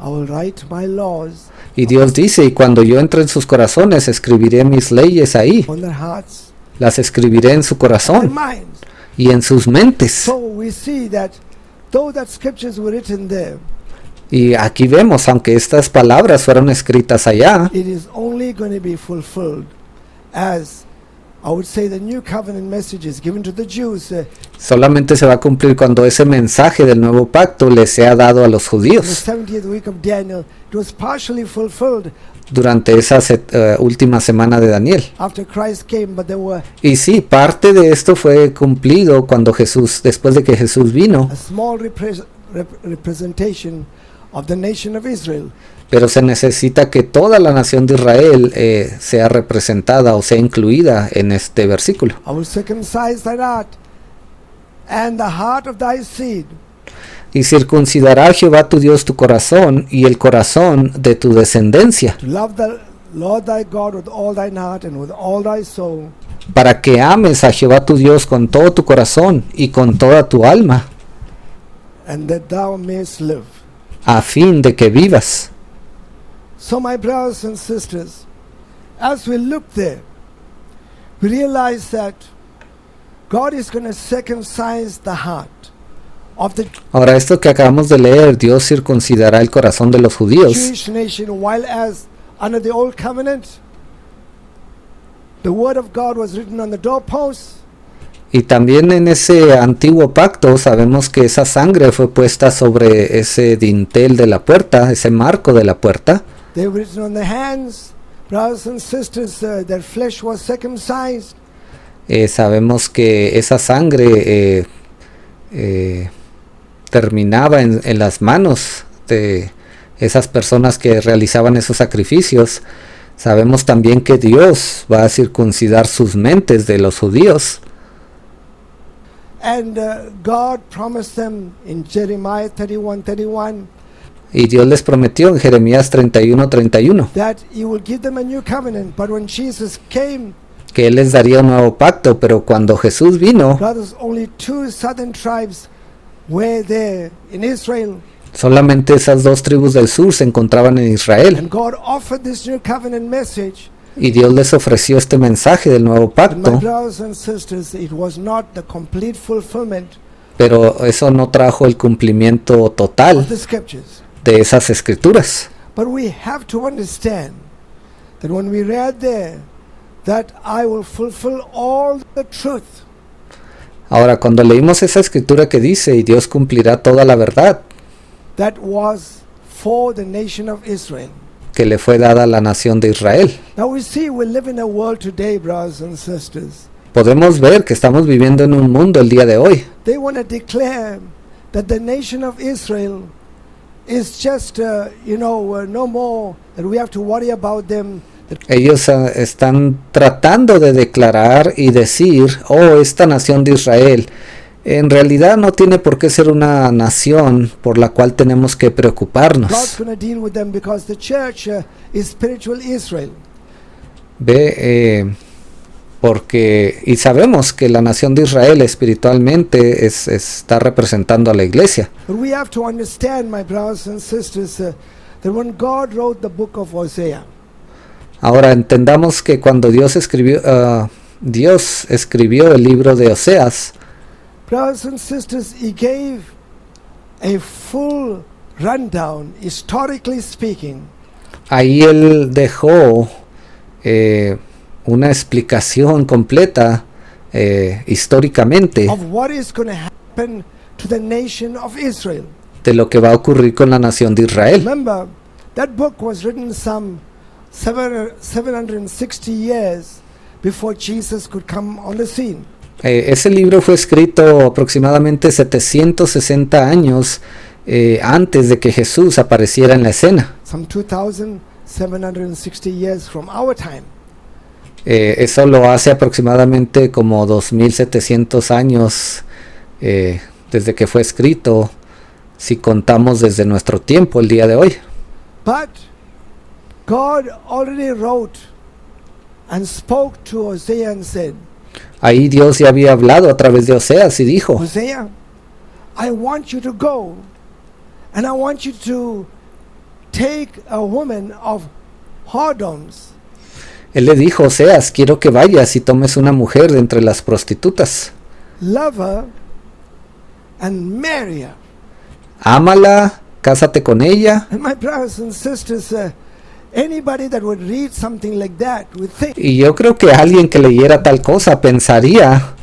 Speaker 2: I will write my laws
Speaker 1: Y Dios dice, y cuando yo entre en sus corazones, escribiré mis leyes ahí.
Speaker 2: on their hearts
Speaker 1: Las escribiré en su
Speaker 2: and
Speaker 1: corazón
Speaker 2: minds.
Speaker 1: y en sus mentes.
Speaker 2: So we see that though that scriptures were written there,
Speaker 1: Y aquí vemos, aunque estas palabras fueron escritas allá,
Speaker 2: it is only going to be fulfilled as I would say the new covenant messages given to the Jews
Speaker 1: Solamente se va a cumplir cuando ese mensaje del nuevo pacto le sea dado a los
Speaker 2: in the
Speaker 1: judíos
Speaker 2: 70th week of Daniel. It was partially fulfilled
Speaker 1: durante esa última semana de Daniel.
Speaker 2: after Christ came, but there were
Speaker 1: Y sí, parte de esto fue cumplido cuando después de que Jesús vino,
Speaker 2: a small representation of the nation of Israel.
Speaker 1: pero se necesita que toda la nación de Israel sea representada o sea incluida en este versículo.
Speaker 2: I will circumcise thy heart and the heart of thy seed,
Speaker 1: Y circuncidará Jehová tu Dios tu corazón y el corazón de tu descendencia,
Speaker 2: to love the Lord thy God with all thine heart and with all thy soul,
Speaker 1: para que ames a Jehová tu Dios con todo tu corazón y con toda tu alma,
Speaker 2: and that thou mayest live.
Speaker 1: a fin de que vivas.
Speaker 2: So, my brothers and sisters, as we look there, we realize that God is going to circumcise the heart of the
Speaker 1: Ahora, esto que acabamos de leer, Dios circuncidará el corazón de los judíos,
Speaker 2: Jewish nation, while as under the old covenant, the word of God was written on the doorposts.
Speaker 1: y también en ese antiguo pacto sabemos que esa sangre fue puesta sobre ese dintel de la puerta, ese marco de la puerta.
Speaker 2: They were written on the hands. Brothers and sisters, their flesh was circumcised.
Speaker 1: Sabemos que esa sangre terminaba en las manos de esas personas que realizaban esos sacrificios. Sabemos también que Dios va a circuncidar sus mentes de los judíos.
Speaker 2: And God promised them in Jeremiah 31:31
Speaker 1: Y Dios les prometió en Jeremías 31:31
Speaker 2: that He will give them a new covenant. But when Jesus came,
Speaker 1: que Él les daría un nuevo pacto, pero cuando Jesús vino,
Speaker 2: brothers, only two southern tribes were there in Israel.
Speaker 1: solamente esas dos tribus del sur se encontraban en Israel.
Speaker 2: And God offered this new covenant message.
Speaker 1: Y Dios les ofreció este mensaje del nuevo
Speaker 2: And my
Speaker 1: pacto,
Speaker 2: brothers and sisters, it was not the complete fulfillment
Speaker 1: pero eso no trajo el cumplimiento
Speaker 2: of
Speaker 1: total
Speaker 2: the scriptures.
Speaker 1: de esas escrituras.
Speaker 2: But we have to understand that when we read there, that I will fulfill all the truth,
Speaker 1: Ahora, cuando leímos esa escritura que dice, y Dios cumplirá toda la verdad
Speaker 2: that was for the nation of Israel.
Speaker 1: que le fue dada a la nación de Israel.
Speaker 2: Now we see we live in a world today, brothers and sisters.
Speaker 1: Podemos ver que estamos viviendo en un mundo el día de hoy,
Speaker 2: They want to declare that the nation of Israel is just, no more, that we have to worry about them.
Speaker 1: ellos están tratando de declarar y decir, oh, esta nación de Israel en realidad no tiene por qué ser una nación por la cual tenemos que
Speaker 2: God's
Speaker 1: preocuparnos.
Speaker 2: going to deal with them because the church is spiritual Israel.
Speaker 1: Porque y sabemos que la nación de Israel espiritualmente está representando a la iglesia.
Speaker 2: But we have to understand, my brothers and sisters, that when God wrote the book of Hosea,
Speaker 1: Ahora entendamos que cuando Dios escribió el libro de Oseas,
Speaker 2: brothers and sisters, He gave a full rundown, historically speaking,
Speaker 1: ahí él dejó una explicación completa históricamente
Speaker 2: of what is going to happen to the nation of Israel.
Speaker 1: de lo que va a ocurrir con la nación de Israel.
Speaker 2: Remember, that book was written some 760 years before Jesus could come on the scene.
Speaker 1: Ese libro fue escrito aproximadamente 760 años antes de que Jesús apareciera en la escena.
Speaker 2: Some 2,760 years from our time.
Speaker 1: Eso lo hace aproximadamente como 2700 años desde que fue escrito, si contamos desde nuestro tiempo, el día de hoy.
Speaker 2: But God already wrote and spoke to Hosea and said,
Speaker 1: Ahí Dios ya había hablado a través de Oseas y dijo,
Speaker 2: Hosea, I want you to go and I want you to take a woman of whoredoms.
Speaker 1: Él le dijo, Oseas, quiero que vayas y tomes una mujer de entre las prostitutas.
Speaker 2: Love her and marry her.
Speaker 1: Ámala, cásate con ella.
Speaker 2: And my brothers and sisters, Anybody that would read something like that would think,
Speaker 1: Y yo creo que alguien que leyera tal cosa pensaría,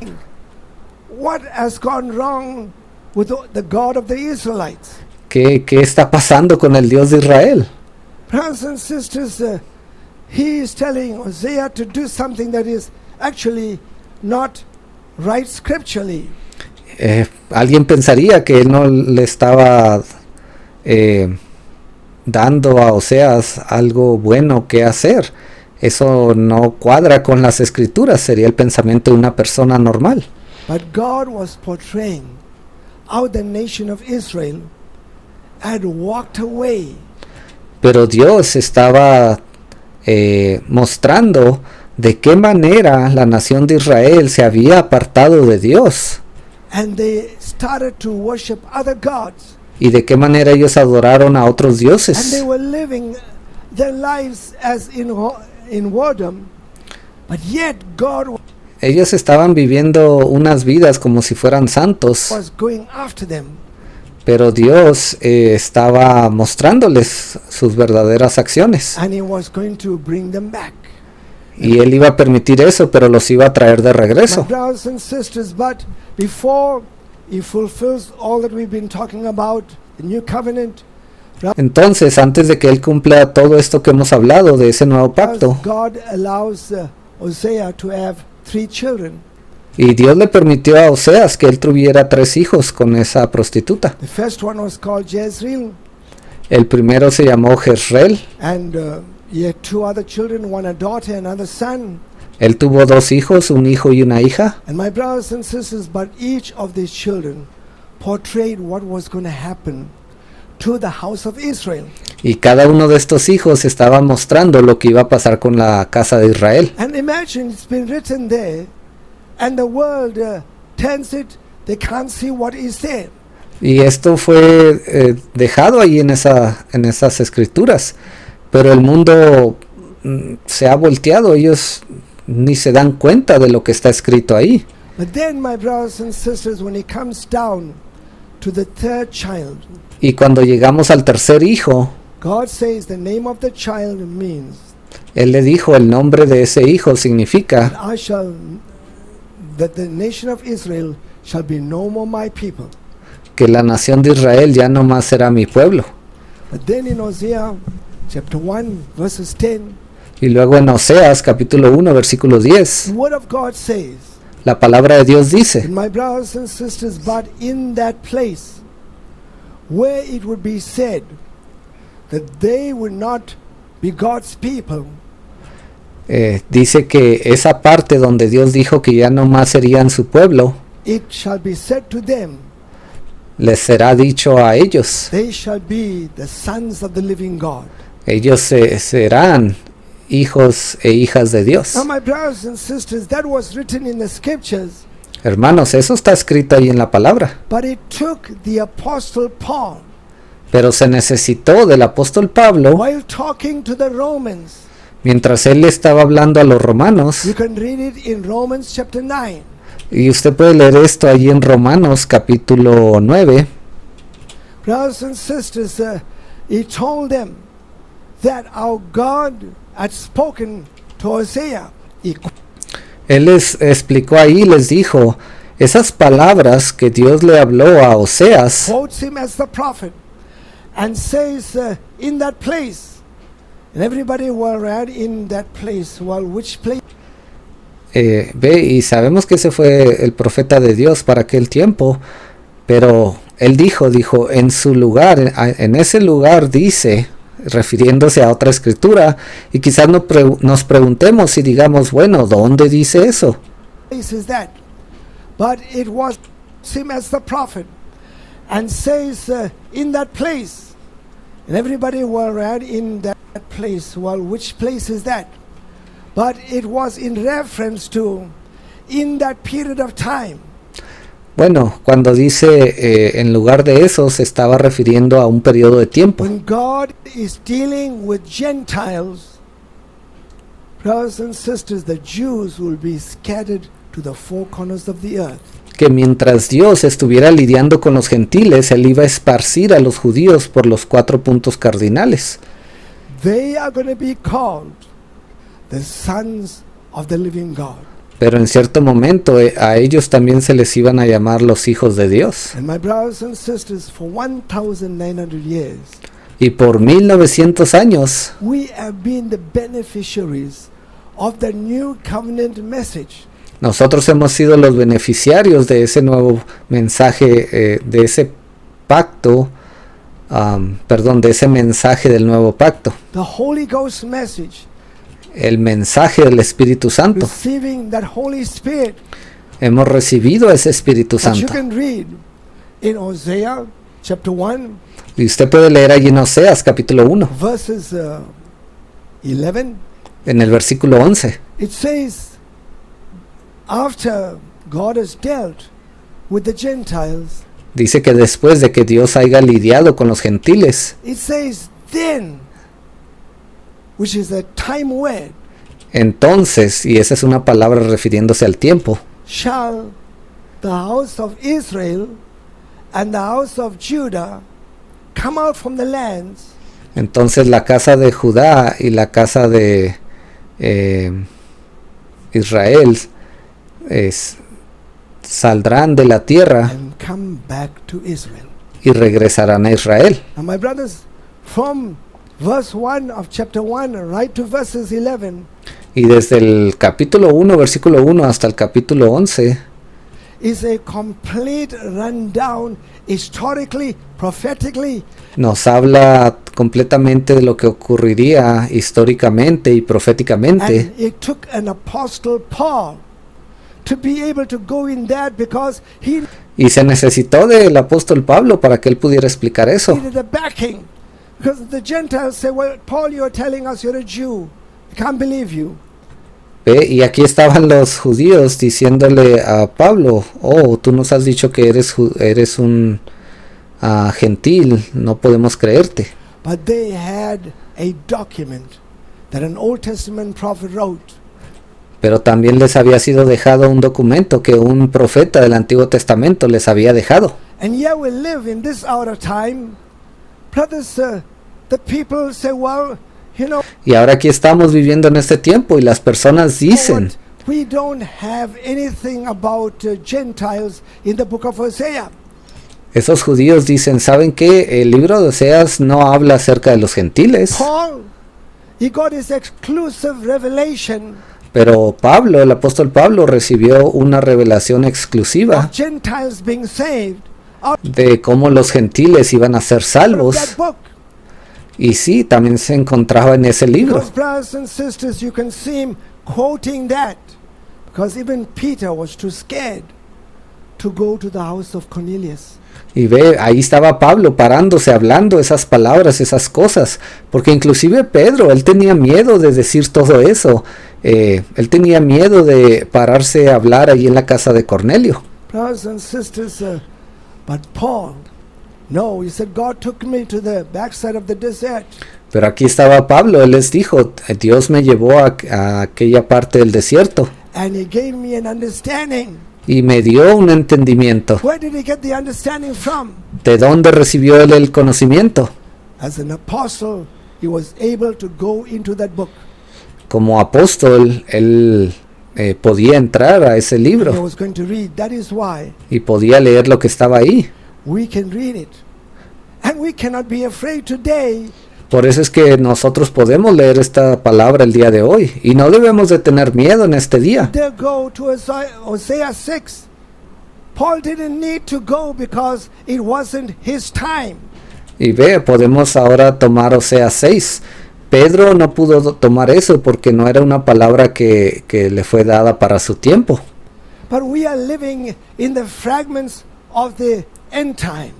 Speaker 2: what has gone wrong with the God of the Israelites?
Speaker 1: ¿qué está pasando con el Dios de Israel?
Speaker 2: Brothers and sisters, he is telling Hosea to do something that is actually not right scripturally.
Speaker 1: Alguien pensaría que él no le estaba dando a Oseas algo bueno que hacer. Eso no cuadra con las escrituras, sería el pensamiento de una persona normal.
Speaker 2: But God was portraying how the nation of Israel had walked away.
Speaker 1: Pero Dios estaba mostrando de qué manera la nación de Israel se había apartado de Dios
Speaker 2: And they started to worship other gods.
Speaker 1: y de qué manera ellos adoraron a otros
Speaker 2: And they
Speaker 1: dioses.
Speaker 2: were living their lives as in whoredom. But yet God
Speaker 1: Ellos estaban viviendo unas vidas como si fueran santos,
Speaker 2: was going after them.
Speaker 1: pero Dios estaba mostrándoles sus verdaderas acciones.
Speaker 2: And He was going to bring them back.
Speaker 1: Y Él iba a permitir eso, pero los iba a traer de
Speaker 2: My
Speaker 1: regreso.
Speaker 2: brothers and sisters, but before He fulfills all that we've been talking about, the new covenant,
Speaker 1: Entonces, antes de que Él cumpla todo esto que hemos hablado de ese nuevo pacto,
Speaker 2: God allows Hosea to have 3 children.
Speaker 1: y Dios le permitió a Oseas que él tuviera 3 hijos con esa prostituta.
Speaker 2: The first one was called Jezreel,
Speaker 1: El primero se llamó Jezreel.
Speaker 2: and he had 2 other children, one a daughter, another son.
Speaker 1: Él tuvo 2 hijos, un hijo y una hija.
Speaker 2: And my brothers and sisters, but each of these children portrayed what was going to happen to the house of Israel.
Speaker 1: Y cada uno de estos hijos estaba mostrando lo que iba a pasar con la casa de Israel.
Speaker 2: And imagine it's been written there, and the world turns it, they can't see what is there.
Speaker 1: Y esto fue dejado ahí en esas escrituras. Pero el mundo se ha volteado, ellos ni se dan cuenta de lo que está escrito ahí.
Speaker 2: But then, my brothers and sisters, when it comes down to the third child,
Speaker 1: Y cuando llegamos al tercer hijo,
Speaker 2: God says the name of the child means
Speaker 1: Él le dijo, el nombre de ese hijo significa
Speaker 2: that the nation of Israel shall be no more my people.
Speaker 1: que la nación de Israel ya no más será mi pueblo.
Speaker 2: But then in Hosea chapter 1 verses 10,
Speaker 1: Y luego en Oseas capítulo 1 versículo 10,
Speaker 2: the word of God says,
Speaker 1: la palabra de Dios dice,
Speaker 2: and my brothers and sisters, but in that place where it would be said that they would not be God's people,
Speaker 1: dice que esa parte donde Dios dijo que ya no más serían su pueblo,
Speaker 2: it shall be said to them,
Speaker 1: les será dicho a ellos,
Speaker 2: they shall be the sons of the living God.
Speaker 1: ellos serán hijos e hijas de Dios.
Speaker 2: Now, my brothers and sisters, that was written in the scriptures,
Speaker 1: Hermanos, eso está escrito ahí en la palabra,
Speaker 2: but it took the apostle Paul,
Speaker 1: pero se necesitó del apóstol Pablo,
Speaker 2: while talking to the Romans.
Speaker 1: mientras él estaba hablando a los romanos,
Speaker 2: You can read it in Romans chapter 9.
Speaker 1: y usted puede leer esto allí en Romanos capítulo 9.
Speaker 2: Brothers and sisters, he told them that our God had spoken to Hosea.
Speaker 1: Él les explicó ahí, les dijo, esas palabras que Dios le habló a Oseas,
Speaker 2: Quotes him as the prophet and says, in that place, and everybody will read in that place. Well, which place?
Speaker 1: ve, y sabemos que ese fue el profeta de Dios para aquel tiempo, pero él dijo, en su lugar, en ese lugar dice, refiriéndose a otra escritura, y quizás nos preguntemos y digamos, bueno, ¿dónde dice eso?
Speaker 2: Place is that? But it was him as the prophet and says, in that place, and everybody will read in that place. Well, which place is that? But it was in reference to in that period of time.
Speaker 1: Bueno, cuando dice en lugar de eso, se estaba refiriendo a un periodo de tiempo.
Speaker 2: When God is dealing with Gentiles, brothers and sisters, the Jews will be scattered to the four corners of the earth.
Speaker 1: Que mientras Dios estuviera lidiando con los gentiles, Él iba a esparcir a los judíos por los 4 puntos cardinales.
Speaker 2: they are going to be called the sons of the living God.
Speaker 1: Pero en cierto momento a ellos también se les iban a llamar los hijos de Dios.
Speaker 2: And my brothers and sisters, for 1,900 years,
Speaker 1: Y por 1900 años
Speaker 2: we have been the beneficiaries of the new covenant message.
Speaker 1: nosotros hemos sido los beneficiarios de ese nuevo mensaje, de ese pacto, de ese mensaje del nuevo pacto.
Speaker 2: The Holy Ghost message,
Speaker 1: El mensaje del Espíritu Santo.
Speaker 2: receiving that Holy Spirit
Speaker 1: Hemos recibido ese Espíritu
Speaker 2: that you
Speaker 1: Santo.
Speaker 2: can read in Hosea chapter 1,
Speaker 1: Y usted puede leer allí en Oseas capítulo 1,
Speaker 2: verses 11.
Speaker 1: en el versículo 11.
Speaker 2: It says, after God has dealt with the Gentiles,
Speaker 1: Dice que después de que Dios haya lidiado con los gentiles,
Speaker 2: it says, then, which is a time word,
Speaker 1: entonces, y esa es una palabra refiriéndose al tiempo,
Speaker 2: shall the house of Israel and the house of Judah come out from the lands
Speaker 1: entonces la casa de Judá y la casa de Israel saldrán de la tierra
Speaker 2: and come back to Israel.
Speaker 1: y regresarán a Israel.
Speaker 2: And my brothers, from verse 1 of chapter 1 right to verses 11,
Speaker 1: Y desde el capítulo 1, versículo 1 hasta el capítulo 11,
Speaker 2: is a complete rundown historically, prophetically,
Speaker 1: nos habla completamente de lo que ocurriría históricamente y proféticamente.
Speaker 2: and it took an apostle Paul to be able to go in that because he
Speaker 1: Y se necesitó del apóstol Pablo para que él pudiera explicar eso.
Speaker 2: needed a backing. Because the Gentiles say, well, Paul, you're telling us you're a Jew. I can't believe you.
Speaker 1: Ve, y aquí estaban los judíos diciéndole a Pablo, oh, tú nos has dicho que eres un gentil, no podemos creerte.
Speaker 2: But they had a document that an Old Testament prophet wrote.
Speaker 1: Pero también les había sido dejado un documento que un profeta del Antiguo Testamento les había dejado.
Speaker 2: And here we live in this hour of time. Brothers, the people say, well, you know,
Speaker 1: Y ahora aquí estamos viviendo en este tiempo y las personas dicen,
Speaker 2: we don't have anything about Gentiles in the book of Hosea.
Speaker 1: esos judíos dicen, ¿saben qué? El libro de Oseas no habla acerca de los gentiles.
Speaker 2: Paul, he got his exclusive revelation
Speaker 1: Pero Pablo, el apóstol Pablo, recibió una revelación exclusiva
Speaker 2: of Gentiles being saved out
Speaker 1: de cómo los gentiles iban a ser
Speaker 2: of
Speaker 1: salvos.
Speaker 2: that book.
Speaker 1: Y sí, también se encontraba en ese libro.
Speaker 2: Because brothers and sisters, you can see him quoting that. Because even Peter was too scared to go to the house of Cornelius.
Speaker 1: Y ve, ahí estaba Pablo parándose, hablando esas palabras, esas cosas. Porque inclusive Pedro, él tenía miedo de decir todo eso. Él tenía miedo de pararse a hablar allí en la casa de Cornelio.
Speaker 2: Brothers and sisters, but Paul, no, he said, God took me to the backside of the desert.
Speaker 1: Pero aquí estaba Pablo, él les dijo, Dios me llevó a aquella parte del desierto
Speaker 2: And he gave me an understanding.
Speaker 1: y me dio un entendimiento.
Speaker 2: Where did he get the understanding from?
Speaker 1: ¿De dónde recibió él el conocimiento?
Speaker 2: As an apostle, he was able to go into that book.
Speaker 1: Como apóstol, él podía entrar a ese
Speaker 2: He
Speaker 1: libro
Speaker 2: was going to read. That is why
Speaker 1: y podía leer lo que estaba ahí.
Speaker 2: we can read it. And we cannot be afraid today.
Speaker 1: Por eso es que nosotros podemos leer esta palabra el día de hoy y no debemos de tener miedo en este día.
Speaker 2: They go to Hosea 6. Paul didn't need to go because it wasn't his time.
Speaker 1: Y ve, podemos ahora tomar Oseas 6. Pedro no pudo tomar eso porque no era una palabra que le fue dada para su tiempo.
Speaker 2: But we are living in the fragments of the end time.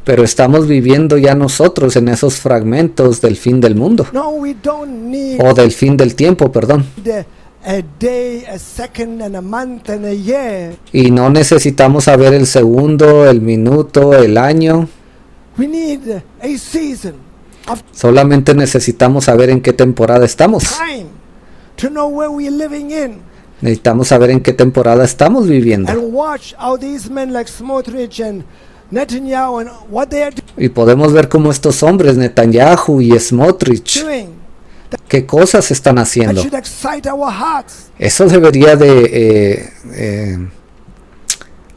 Speaker 1: Pero estamos viviendo ya nosotros en esos fragmentos del fin del mundo.
Speaker 2: No, we don't need
Speaker 1: O del fin del tiempo, perdón.
Speaker 2: a day, a second, and a month, and a year.
Speaker 1: Y no necesitamos saber el segundo, el minuto, el año.
Speaker 2: We need a season of
Speaker 1: Solamente necesitamos saber en qué temporada estamos.
Speaker 2: time to know where we're living in.
Speaker 1: Necesitamos saber en qué temporada estamos viviendo.
Speaker 2: And watch how these men like Smotrich and Netanyahu and what they are
Speaker 1: Y podemos ver cómo estos hombres, Netanyahu y Smotrich,
Speaker 2: doing.
Speaker 1: ¿Qué cosas están
Speaker 2: That
Speaker 1: haciendo?
Speaker 2: should excite our hearts.
Speaker 1: Eso debería de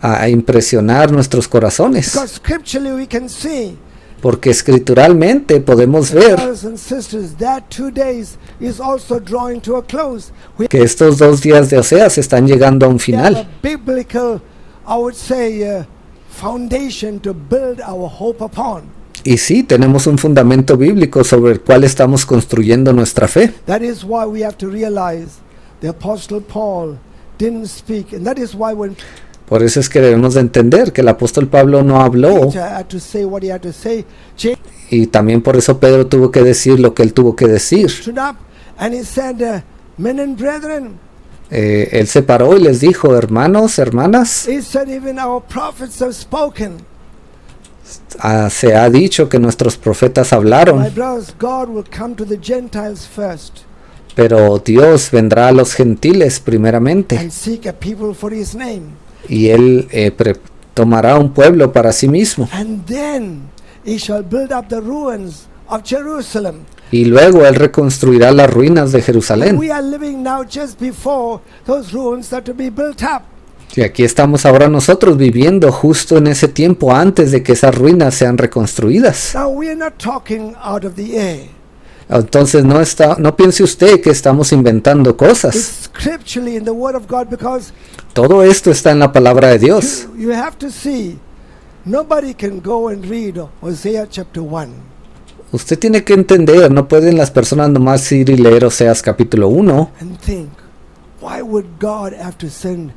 Speaker 1: a impresionar nuestros corazones,
Speaker 2: Because scripturally we can see,
Speaker 1: porque escrituralmente podemos ver
Speaker 2: brothers and sisters, that 2 days is also drawing to a close. We
Speaker 1: que estos 2 días de Oseas están llegando a un
Speaker 2: have a
Speaker 1: final.
Speaker 2: biblical, I would say, foundation to build our hope upon.
Speaker 1: Y sí, tenemos un fundamento bíblico sobre el cual estamos construyendo nuestra fe.
Speaker 2: That is why we have to realize the Apostle Paul didn't speak. And that is why when
Speaker 1: Por eso es que debemos de entender que el apóstol Pablo no habló,
Speaker 2: Peter had to say what he had to say, James
Speaker 1: y también por eso Pedro tuvo que decir lo que él tuvo que decir.
Speaker 2: stood up and he said, men and brethren,
Speaker 1: Él se paró y les dijo, hermanos, hermanas,
Speaker 2: he said, even our prophets have spoken.
Speaker 1: se ha dicho que nuestros profetas
Speaker 2: My
Speaker 1: hablaron,
Speaker 2: brothers, God will come to the Gentiles first
Speaker 1: pero Dios vendrá a los gentiles primeramente,
Speaker 2: and seek a people for his name.
Speaker 1: y él tomará un pueblo para sí mismo,
Speaker 2: And then he shall build up the ruins of Jerusalem.
Speaker 1: y luego él reconstruirá las ruinas de
Speaker 2: And
Speaker 1: Jerusalén.
Speaker 2: we are living now just before those ruins are to be built up.
Speaker 1: Y aquí estamos ahora nosotros viviendo justo en ese tiempo antes de que esas ruinas sean reconstruidas.
Speaker 2: Now we are not talking out of the air.
Speaker 1: Entonces no piense usted que estamos inventando cosas.
Speaker 2: It's scripturally in the Word of God, because
Speaker 1: Todo esto está en la palabra de Dios.
Speaker 2: you have to see, nobody can go and read Hosea chapter 1
Speaker 1: Usted tiene que entender, no pueden las personas nomás ir y leer Oseas capítulo 1
Speaker 2: and think, why would God have to send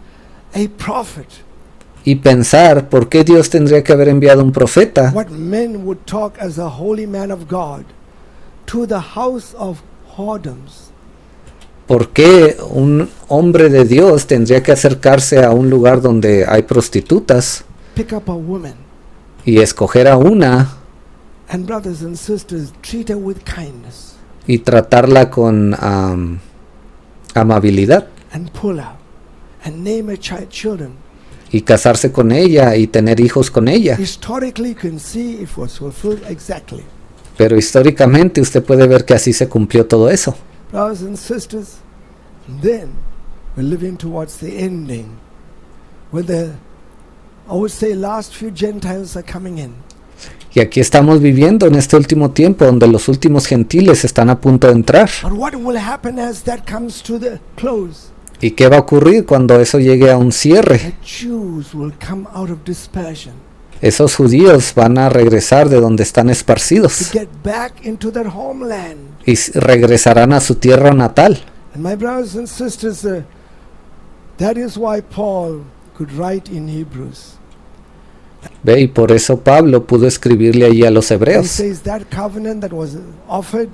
Speaker 2: a prophet?
Speaker 1: y pensar por qué Dios tendría que haber enviado un profeta.
Speaker 2: What men would talk as a holy man of God to the house of whoredoms.
Speaker 1: ¿Por qué un hombre de Dios tendría que acercarse a un lugar donde hay prostitutas
Speaker 2: Pick up a woman,
Speaker 1: y escoger a una
Speaker 2: and brothers and sisters, treat her with kindness
Speaker 1: y tratarla con amabilidad
Speaker 2: and pull her and name her children?
Speaker 1: y casarse con ella y tener hijos con ella?
Speaker 2: Historically, you can see it was fulfilled exactly.
Speaker 1: Pero históricamente usted puede ver que así se cumplió todo eso.
Speaker 2: Brothers and sisters, then we're living towards the ending, where I would say, last few Gentiles are coming in.
Speaker 1: Y aquí estamos viviendo en este último tiempo donde los últimos gentiles están a punto de entrar.
Speaker 2: But what will happen as that comes to the close?
Speaker 1: ¿Y qué va a ocurrir cuando eso llegue a un cierre?
Speaker 2: The Jews will come out of dispersion
Speaker 1: Esos judíos van a regresar de donde están
Speaker 2: to
Speaker 1: esparcidos
Speaker 2: get back into their homeland.
Speaker 1: y regresarán a su tierra natal.
Speaker 2: And my brothers and sisters, that is why Paul could write in Hebrews.
Speaker 1: Ve, y por eso Pablo pudo escribirle allí a los
Speaker 2: He
Speaker 1: hebreos.
Speaker 2: says that covenant that was offered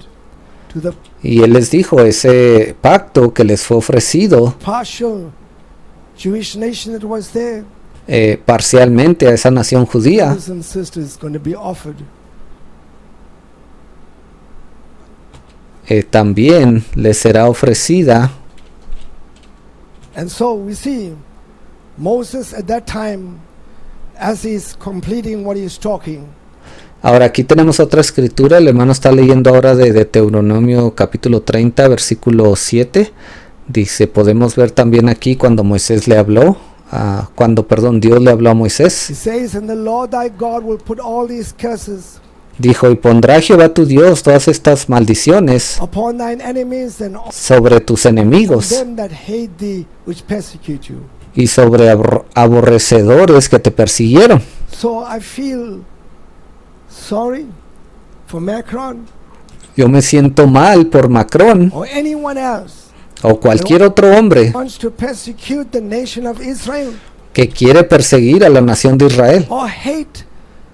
Speaker 2: to the
Speaker 1: Y él les dijo, ese pacto que les fue ofrecido
Speaker 2: partial Jewish nation that was there,
Speaker 1: parcialmente a esa nación judía,
Speaker 2: brothers and sisters, going to be offered.
Speaker 1: también les será ofrecida.
Speaker 2: And so we see Moses at that time, as he's completing what he's talking,
Speaker 1: Ahora aquí tenemos otra escritura, el hermano está leyendo ahora de Deuteronomio capítulo 30 versículo 7, dice, podemos ver también aquí cuando Moisés le habló, Dios le habló a
Speaker 2: he
Speaker 1: Moisés,
Speaker 2: says, and the Lord thy God will put all these curses
Speaker 1: dijo, y pondrá Jehová tu Dios todas estas maldiciones
Speaker 2: upon thine enemies and on
Speaker 1: sobre tus enemigos
Speaker 2: them that hate thee, which persecute you.
Speaker 1: y sobre aborrecedores que te persiguieron.
Speaker 2: So I feel sorry for Macron
Speaker 1: Yo me siento mal por Macron
Speaker 2: or anyone else
Speaker 1: o cualquier otro hombre
Speaker 2: who wants to persecute the nation of Israel
Speaker 1: que quiere perseguir a la nación de Israel
Speaker 2: or hate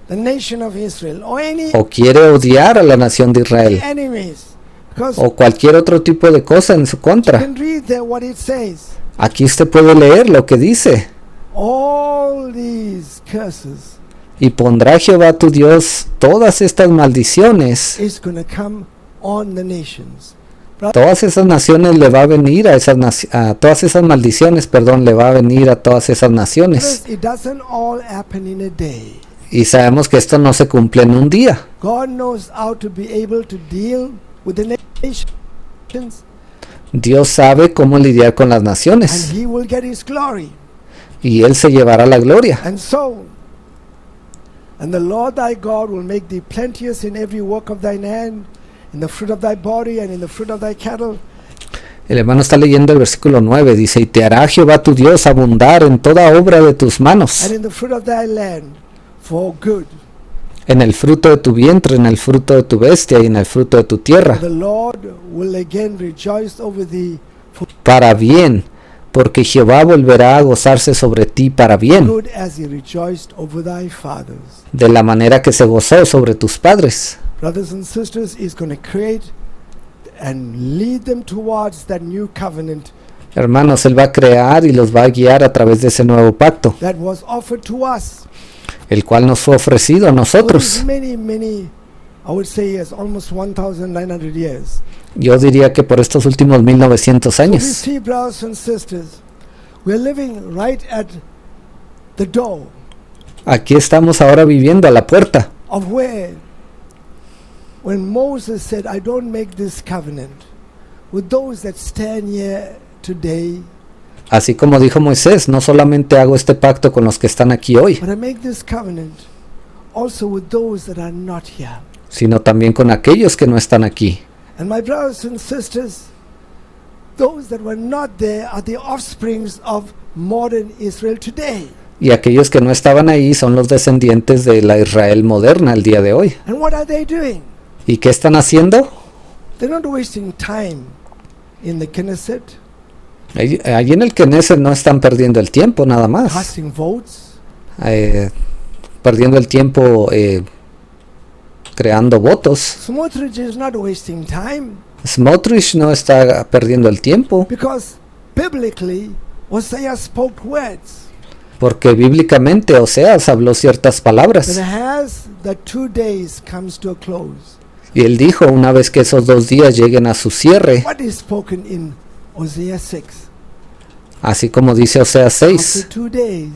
Speaker 2: the nation of Israel or any
Speaker 1: o quiere odiar a la nación de Israel
Speaker 2: enemies. Because
Speaker 1: o cualquier otro tipo de cosa en su
Speaker 2: you
Speaker 1: contra.
Speaker 2: can read there what it says.
Speaker 1: Aquí usted puede leer lo que dice.
Speaker 2: All these curses
Speaker 1: Y pondrá Jehová tu Dios todas estas maldiciones.
Speaker 2: is going to come on the nations.
Speaker 1: Todas esas naciones le va a venir a todas esas maldiciones, perdón, le va a venir a todas esas naciones.
Speaker 2: It doesn't all happen in a day.
Speaker 1: Y sabemos que esto no se cumple en un día.
Speaker 2: God knows how to be able to deal with the nation.
Speaker 1: Dios sabe cómo lidiar con las
Speaker 2: and
Speaker 1: naciones
Speaker 2: he will get his glory.
Speaker 1: y Él se llevará la gloria.
Speaker 2: And the Lord thy God will make thee plenteous in every work of thine hand, in the fruit of thy body and in the fruit of thy cattle.
Speaker 1: El hermano está leyendo el versículo 9, dice, y te hará Jehová tu Dios abundar en toda obra de tus manos,
Speaker 2: And in the fruit of thy land for good.
Speaker 1: en el fruto de tu vientre, en el fruto de tu bestia y en el fruto de tu tierra,
Speaker 2: The Lord will again rejoice over thee for
Speaker 1: para bien, porque Jehová volverá a gozarse sobre ti para bien,
Speaker 2: good as he rejoiced over thy fathers.
Speaker 1: de la manera que se gozó sobre tus padres.
Speaker 2: Brothers and sisters, he's going to create and lead them towards that new covenant
Speaker 1: Hermanos, Él va a crear y los va a guiar a través de ese nuevo pacto,
Speaker 2: that was offered to us.
Speaker 1: el cual nos fue ofrecido a
Speaker 2: For
Speaker 1: nosotros.
Speaker 2: many, I would say yes, almost 1,900 years.
Speaker 1: Yo diría que por estos últimos 1900
Speaker 2: So we
Speaker 1: años.
Speaker 2: see, brothers and sisters, we're living right at the door
Speaker 1: Aquí estamos ahora viviendo a la puerta,
Speaker 2: of where, when Moses said, I don't make this covenant with those that stand here today,
Speaker 1: así como dijo Moisés, no solamente hago este pacto con los que están aquí hoy,
Speaker 2: but I make this covenant also with those that are not here.
Speaker 1: sino también con aquellos que no están aquí.
Speaker 2: And my brothers and sisters, those that were not there are the offsprings of modern Israel today.
Speaker 1: Y aquellos que no estaban ahí son los descendientes de la Israel moderna el día de hoy.
Speaker 2: And what are they doing?
Speaker 1: ¿Y qué están haciendo?
Speaker 2: They're not wasting time in the Knesset,
Speaker 1: Allí en el Knesset no están perdiendo el tiempo nada más,
Speaker 2: casting votes,
Speaker 1: perdiendo el tiempo creando votos.
Speaker 2: Smotrich is not wasting time
Speaker 1: Smotrich no está perdiendo el tiempo,
Speaker 2: because biblically Hosea spoke words
Speaker 1: porque bíblicamente Oseas habló ciertas palabras.
Speaker 2: that as the 2 days comes to a close.
Speaker 1: Y él dijo, una vez que esos 2 días lleguen a su cierre,
Speaker 2: What is spoken in Hosea 6?
Speaker 1: así como dice Oseas
Speaker 2: After
Speaker 1: 6,
Speaker 2: 2 days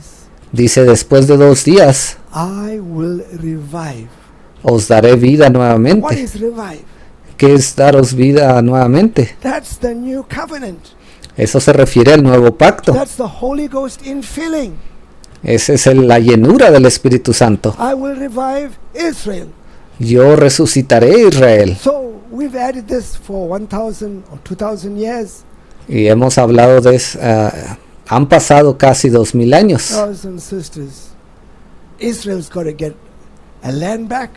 Speaker 1: dice, después de 2 días
Speaker 2: I will revive.
Speaker 1: os daré vida
Speaker 2: What
Speaker 1: nuevamente.
Speaker 2: is revive?
Speaker 1: ¿Qué es daros vida nuevamente?
Speaker 2: That's the new covenant.
Speaker 1: Eso se refiere al nuevo pacto.
Speaker 2: That's the Holy Ghost infilling.
Speaker 1: Esa es la llenura del Espíritu Santo.
Speaker 2: I will revive Israel.
Speaker 1: Yo resucitaré a Israel.
Speaker 2: So we've added this for 1,000 or 2,000 years.
Speaker 1: Y hemos hablado de eso. Han pasado casi 2000 años.
Speaker 2: Brothers and sisters, Israel's got to get a land back,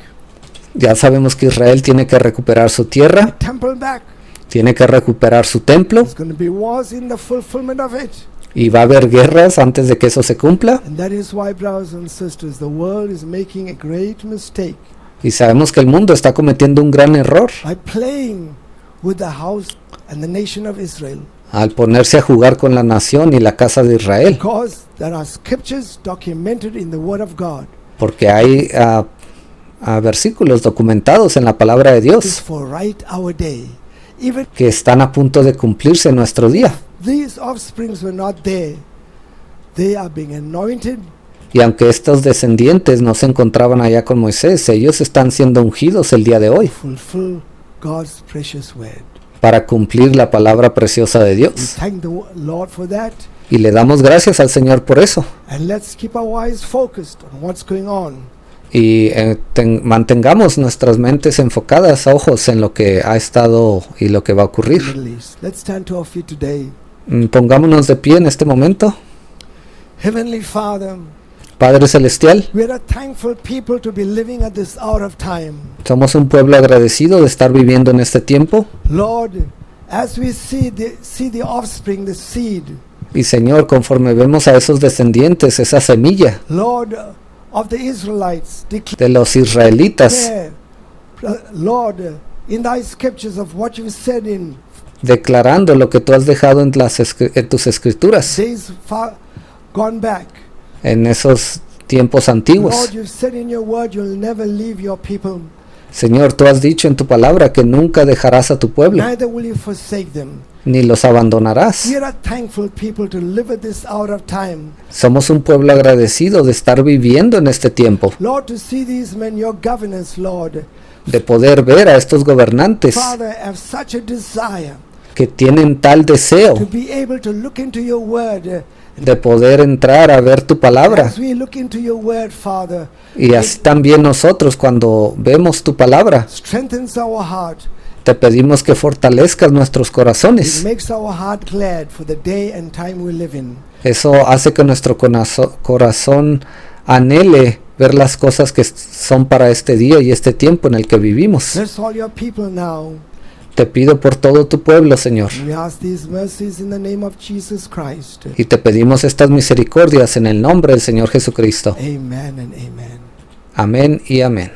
Speaker 1: Ya sabemos que Israel tiene que recuperar su
Speaker 2: a
Speaker 1: tierra,
Speaker 2: temple back.
Speaker 1: tiene que recuperar su templo,
Speaker 2: There's going to be wars in the fulfillment of it.
Speaker 1: y va a haber guerras antes de que eso se cumpla.
Speaker 2: And that is why, brothers and sisters, the world is making a great mistake
Speaker 1: Y sabemos que el mundo está cometiendo un gran error
Speaker 2: by playing with the house and the nation of Israel.
Speaker 1: al ponerse a jugar con la nación y la casa de Israel,
Speaker 2: Because there are scriptures documented in the Word of God.
Speaker 1: porque hay versículos documentados en la palabra de
Speaker 2: It's
Speaker 1: Dios
Speaker 2: for right our day. Even
Speaker 1: que están a punto de cumplirse en nuestro día.
Speaker 2: these offsprings were not there, they are being anointed
Speaker 1: Y aunque estos descendientes no se encontraban allá con Moisés, ellos están siendo ungidos el día de hoy
Speaker 2: to fulfill God's precious word.
Speaker 1: para cumplir la palabra preciosa de
Speaker 2: We
Speaker 1: Dios.
Speaker 2: thank the Lord for that.
Speaker 1: Y le damos gracias al Señor por eso.
Speaker 2: And let's keep our eyes focused on what's going on.
Speaker 1: Y mantengamos nuestras mentes enfocadas, ojos en lo que ha estado y lo que va a
Speaker 2: in the
Speaker 1: ocurrir.
Speaker 2: Middle East. Let's stand to our feet today.
Speaker 1: Pongámonos de pie en este momento.
Speaker 2: Heavenly Father,
Speaker 1: Padre Celestial,
Speaker 2: we are a thankful people to be living at this hour of time.
Speaker 1: somos un pueblo agradecido de estar viviendo en este tiempo.
Speaker 2: Lord, as we see the offspring, the seed,
Speaker 1: Y Señor, conforme vemos a esos descendientes, esa semilla
Speaker 2: Lord, of the Israelites,
Speaker 1: de los israelitas,
Speaker 2: declare, Lord, in thy scriptures of what you said in
Speaker 1: declarando lo que tú has dejado en tus escrituras,
Speaker 2: days far gone back.
Speaker 1: en esos tiempos antiguos.
Speaker 2: Lord, you've said in your word you'll never leave your people,
Speaker 1: Señor, tú has dicho en tu palabra que nunca dejarás a tu pueblo,
Speaker 2: neither will you forsake them.
Speaker 1: ni los abandonarás.
Speaker 2: We are a thankful people to live at this hour of time.
Speaker 1: Somos un pueblo agradecido de estar viviendo en este tiempo,
Speaker 2: Lord, to see these men, your governors, Lord,
Speaker 1: de poder ver a estos gobernantes
Speaker 2: Father, have such a desire
Speaker 1: que tienen tal deseo
Speaker 2: to be able to look into your word.
Speaker 1: de poder entrar a ver tu palabra.
Speaker 2: As we look into your word, Father,
Speaker 1: Y así también nosotros cuando vemos tu palabra,
Speaker 2: strengthens our heart.
Speaker 1: te pedimos que fortalezcas nuestros
Speaker 2: It
Speaker 1: corazones.
Speaker 2: makes our heart glad for the day and time we live in.
Speaker 1: Eso hace que nuestro corazón anhele ver las cosas que son para este día y este tiempo en el que vivimos.
Speaker 2: Bless all your people now.
Speaker 1: Te pido por todo tu pueblo, Señor.
Speaker 2: We ask these mercies in the name of Jesus Christ.
Speaker 1: Y te pedimos estas misericordias en el nombre del Señor Jesucristo.
Speaker 2: Amen and amen.
Speaker 1: Amén y amén.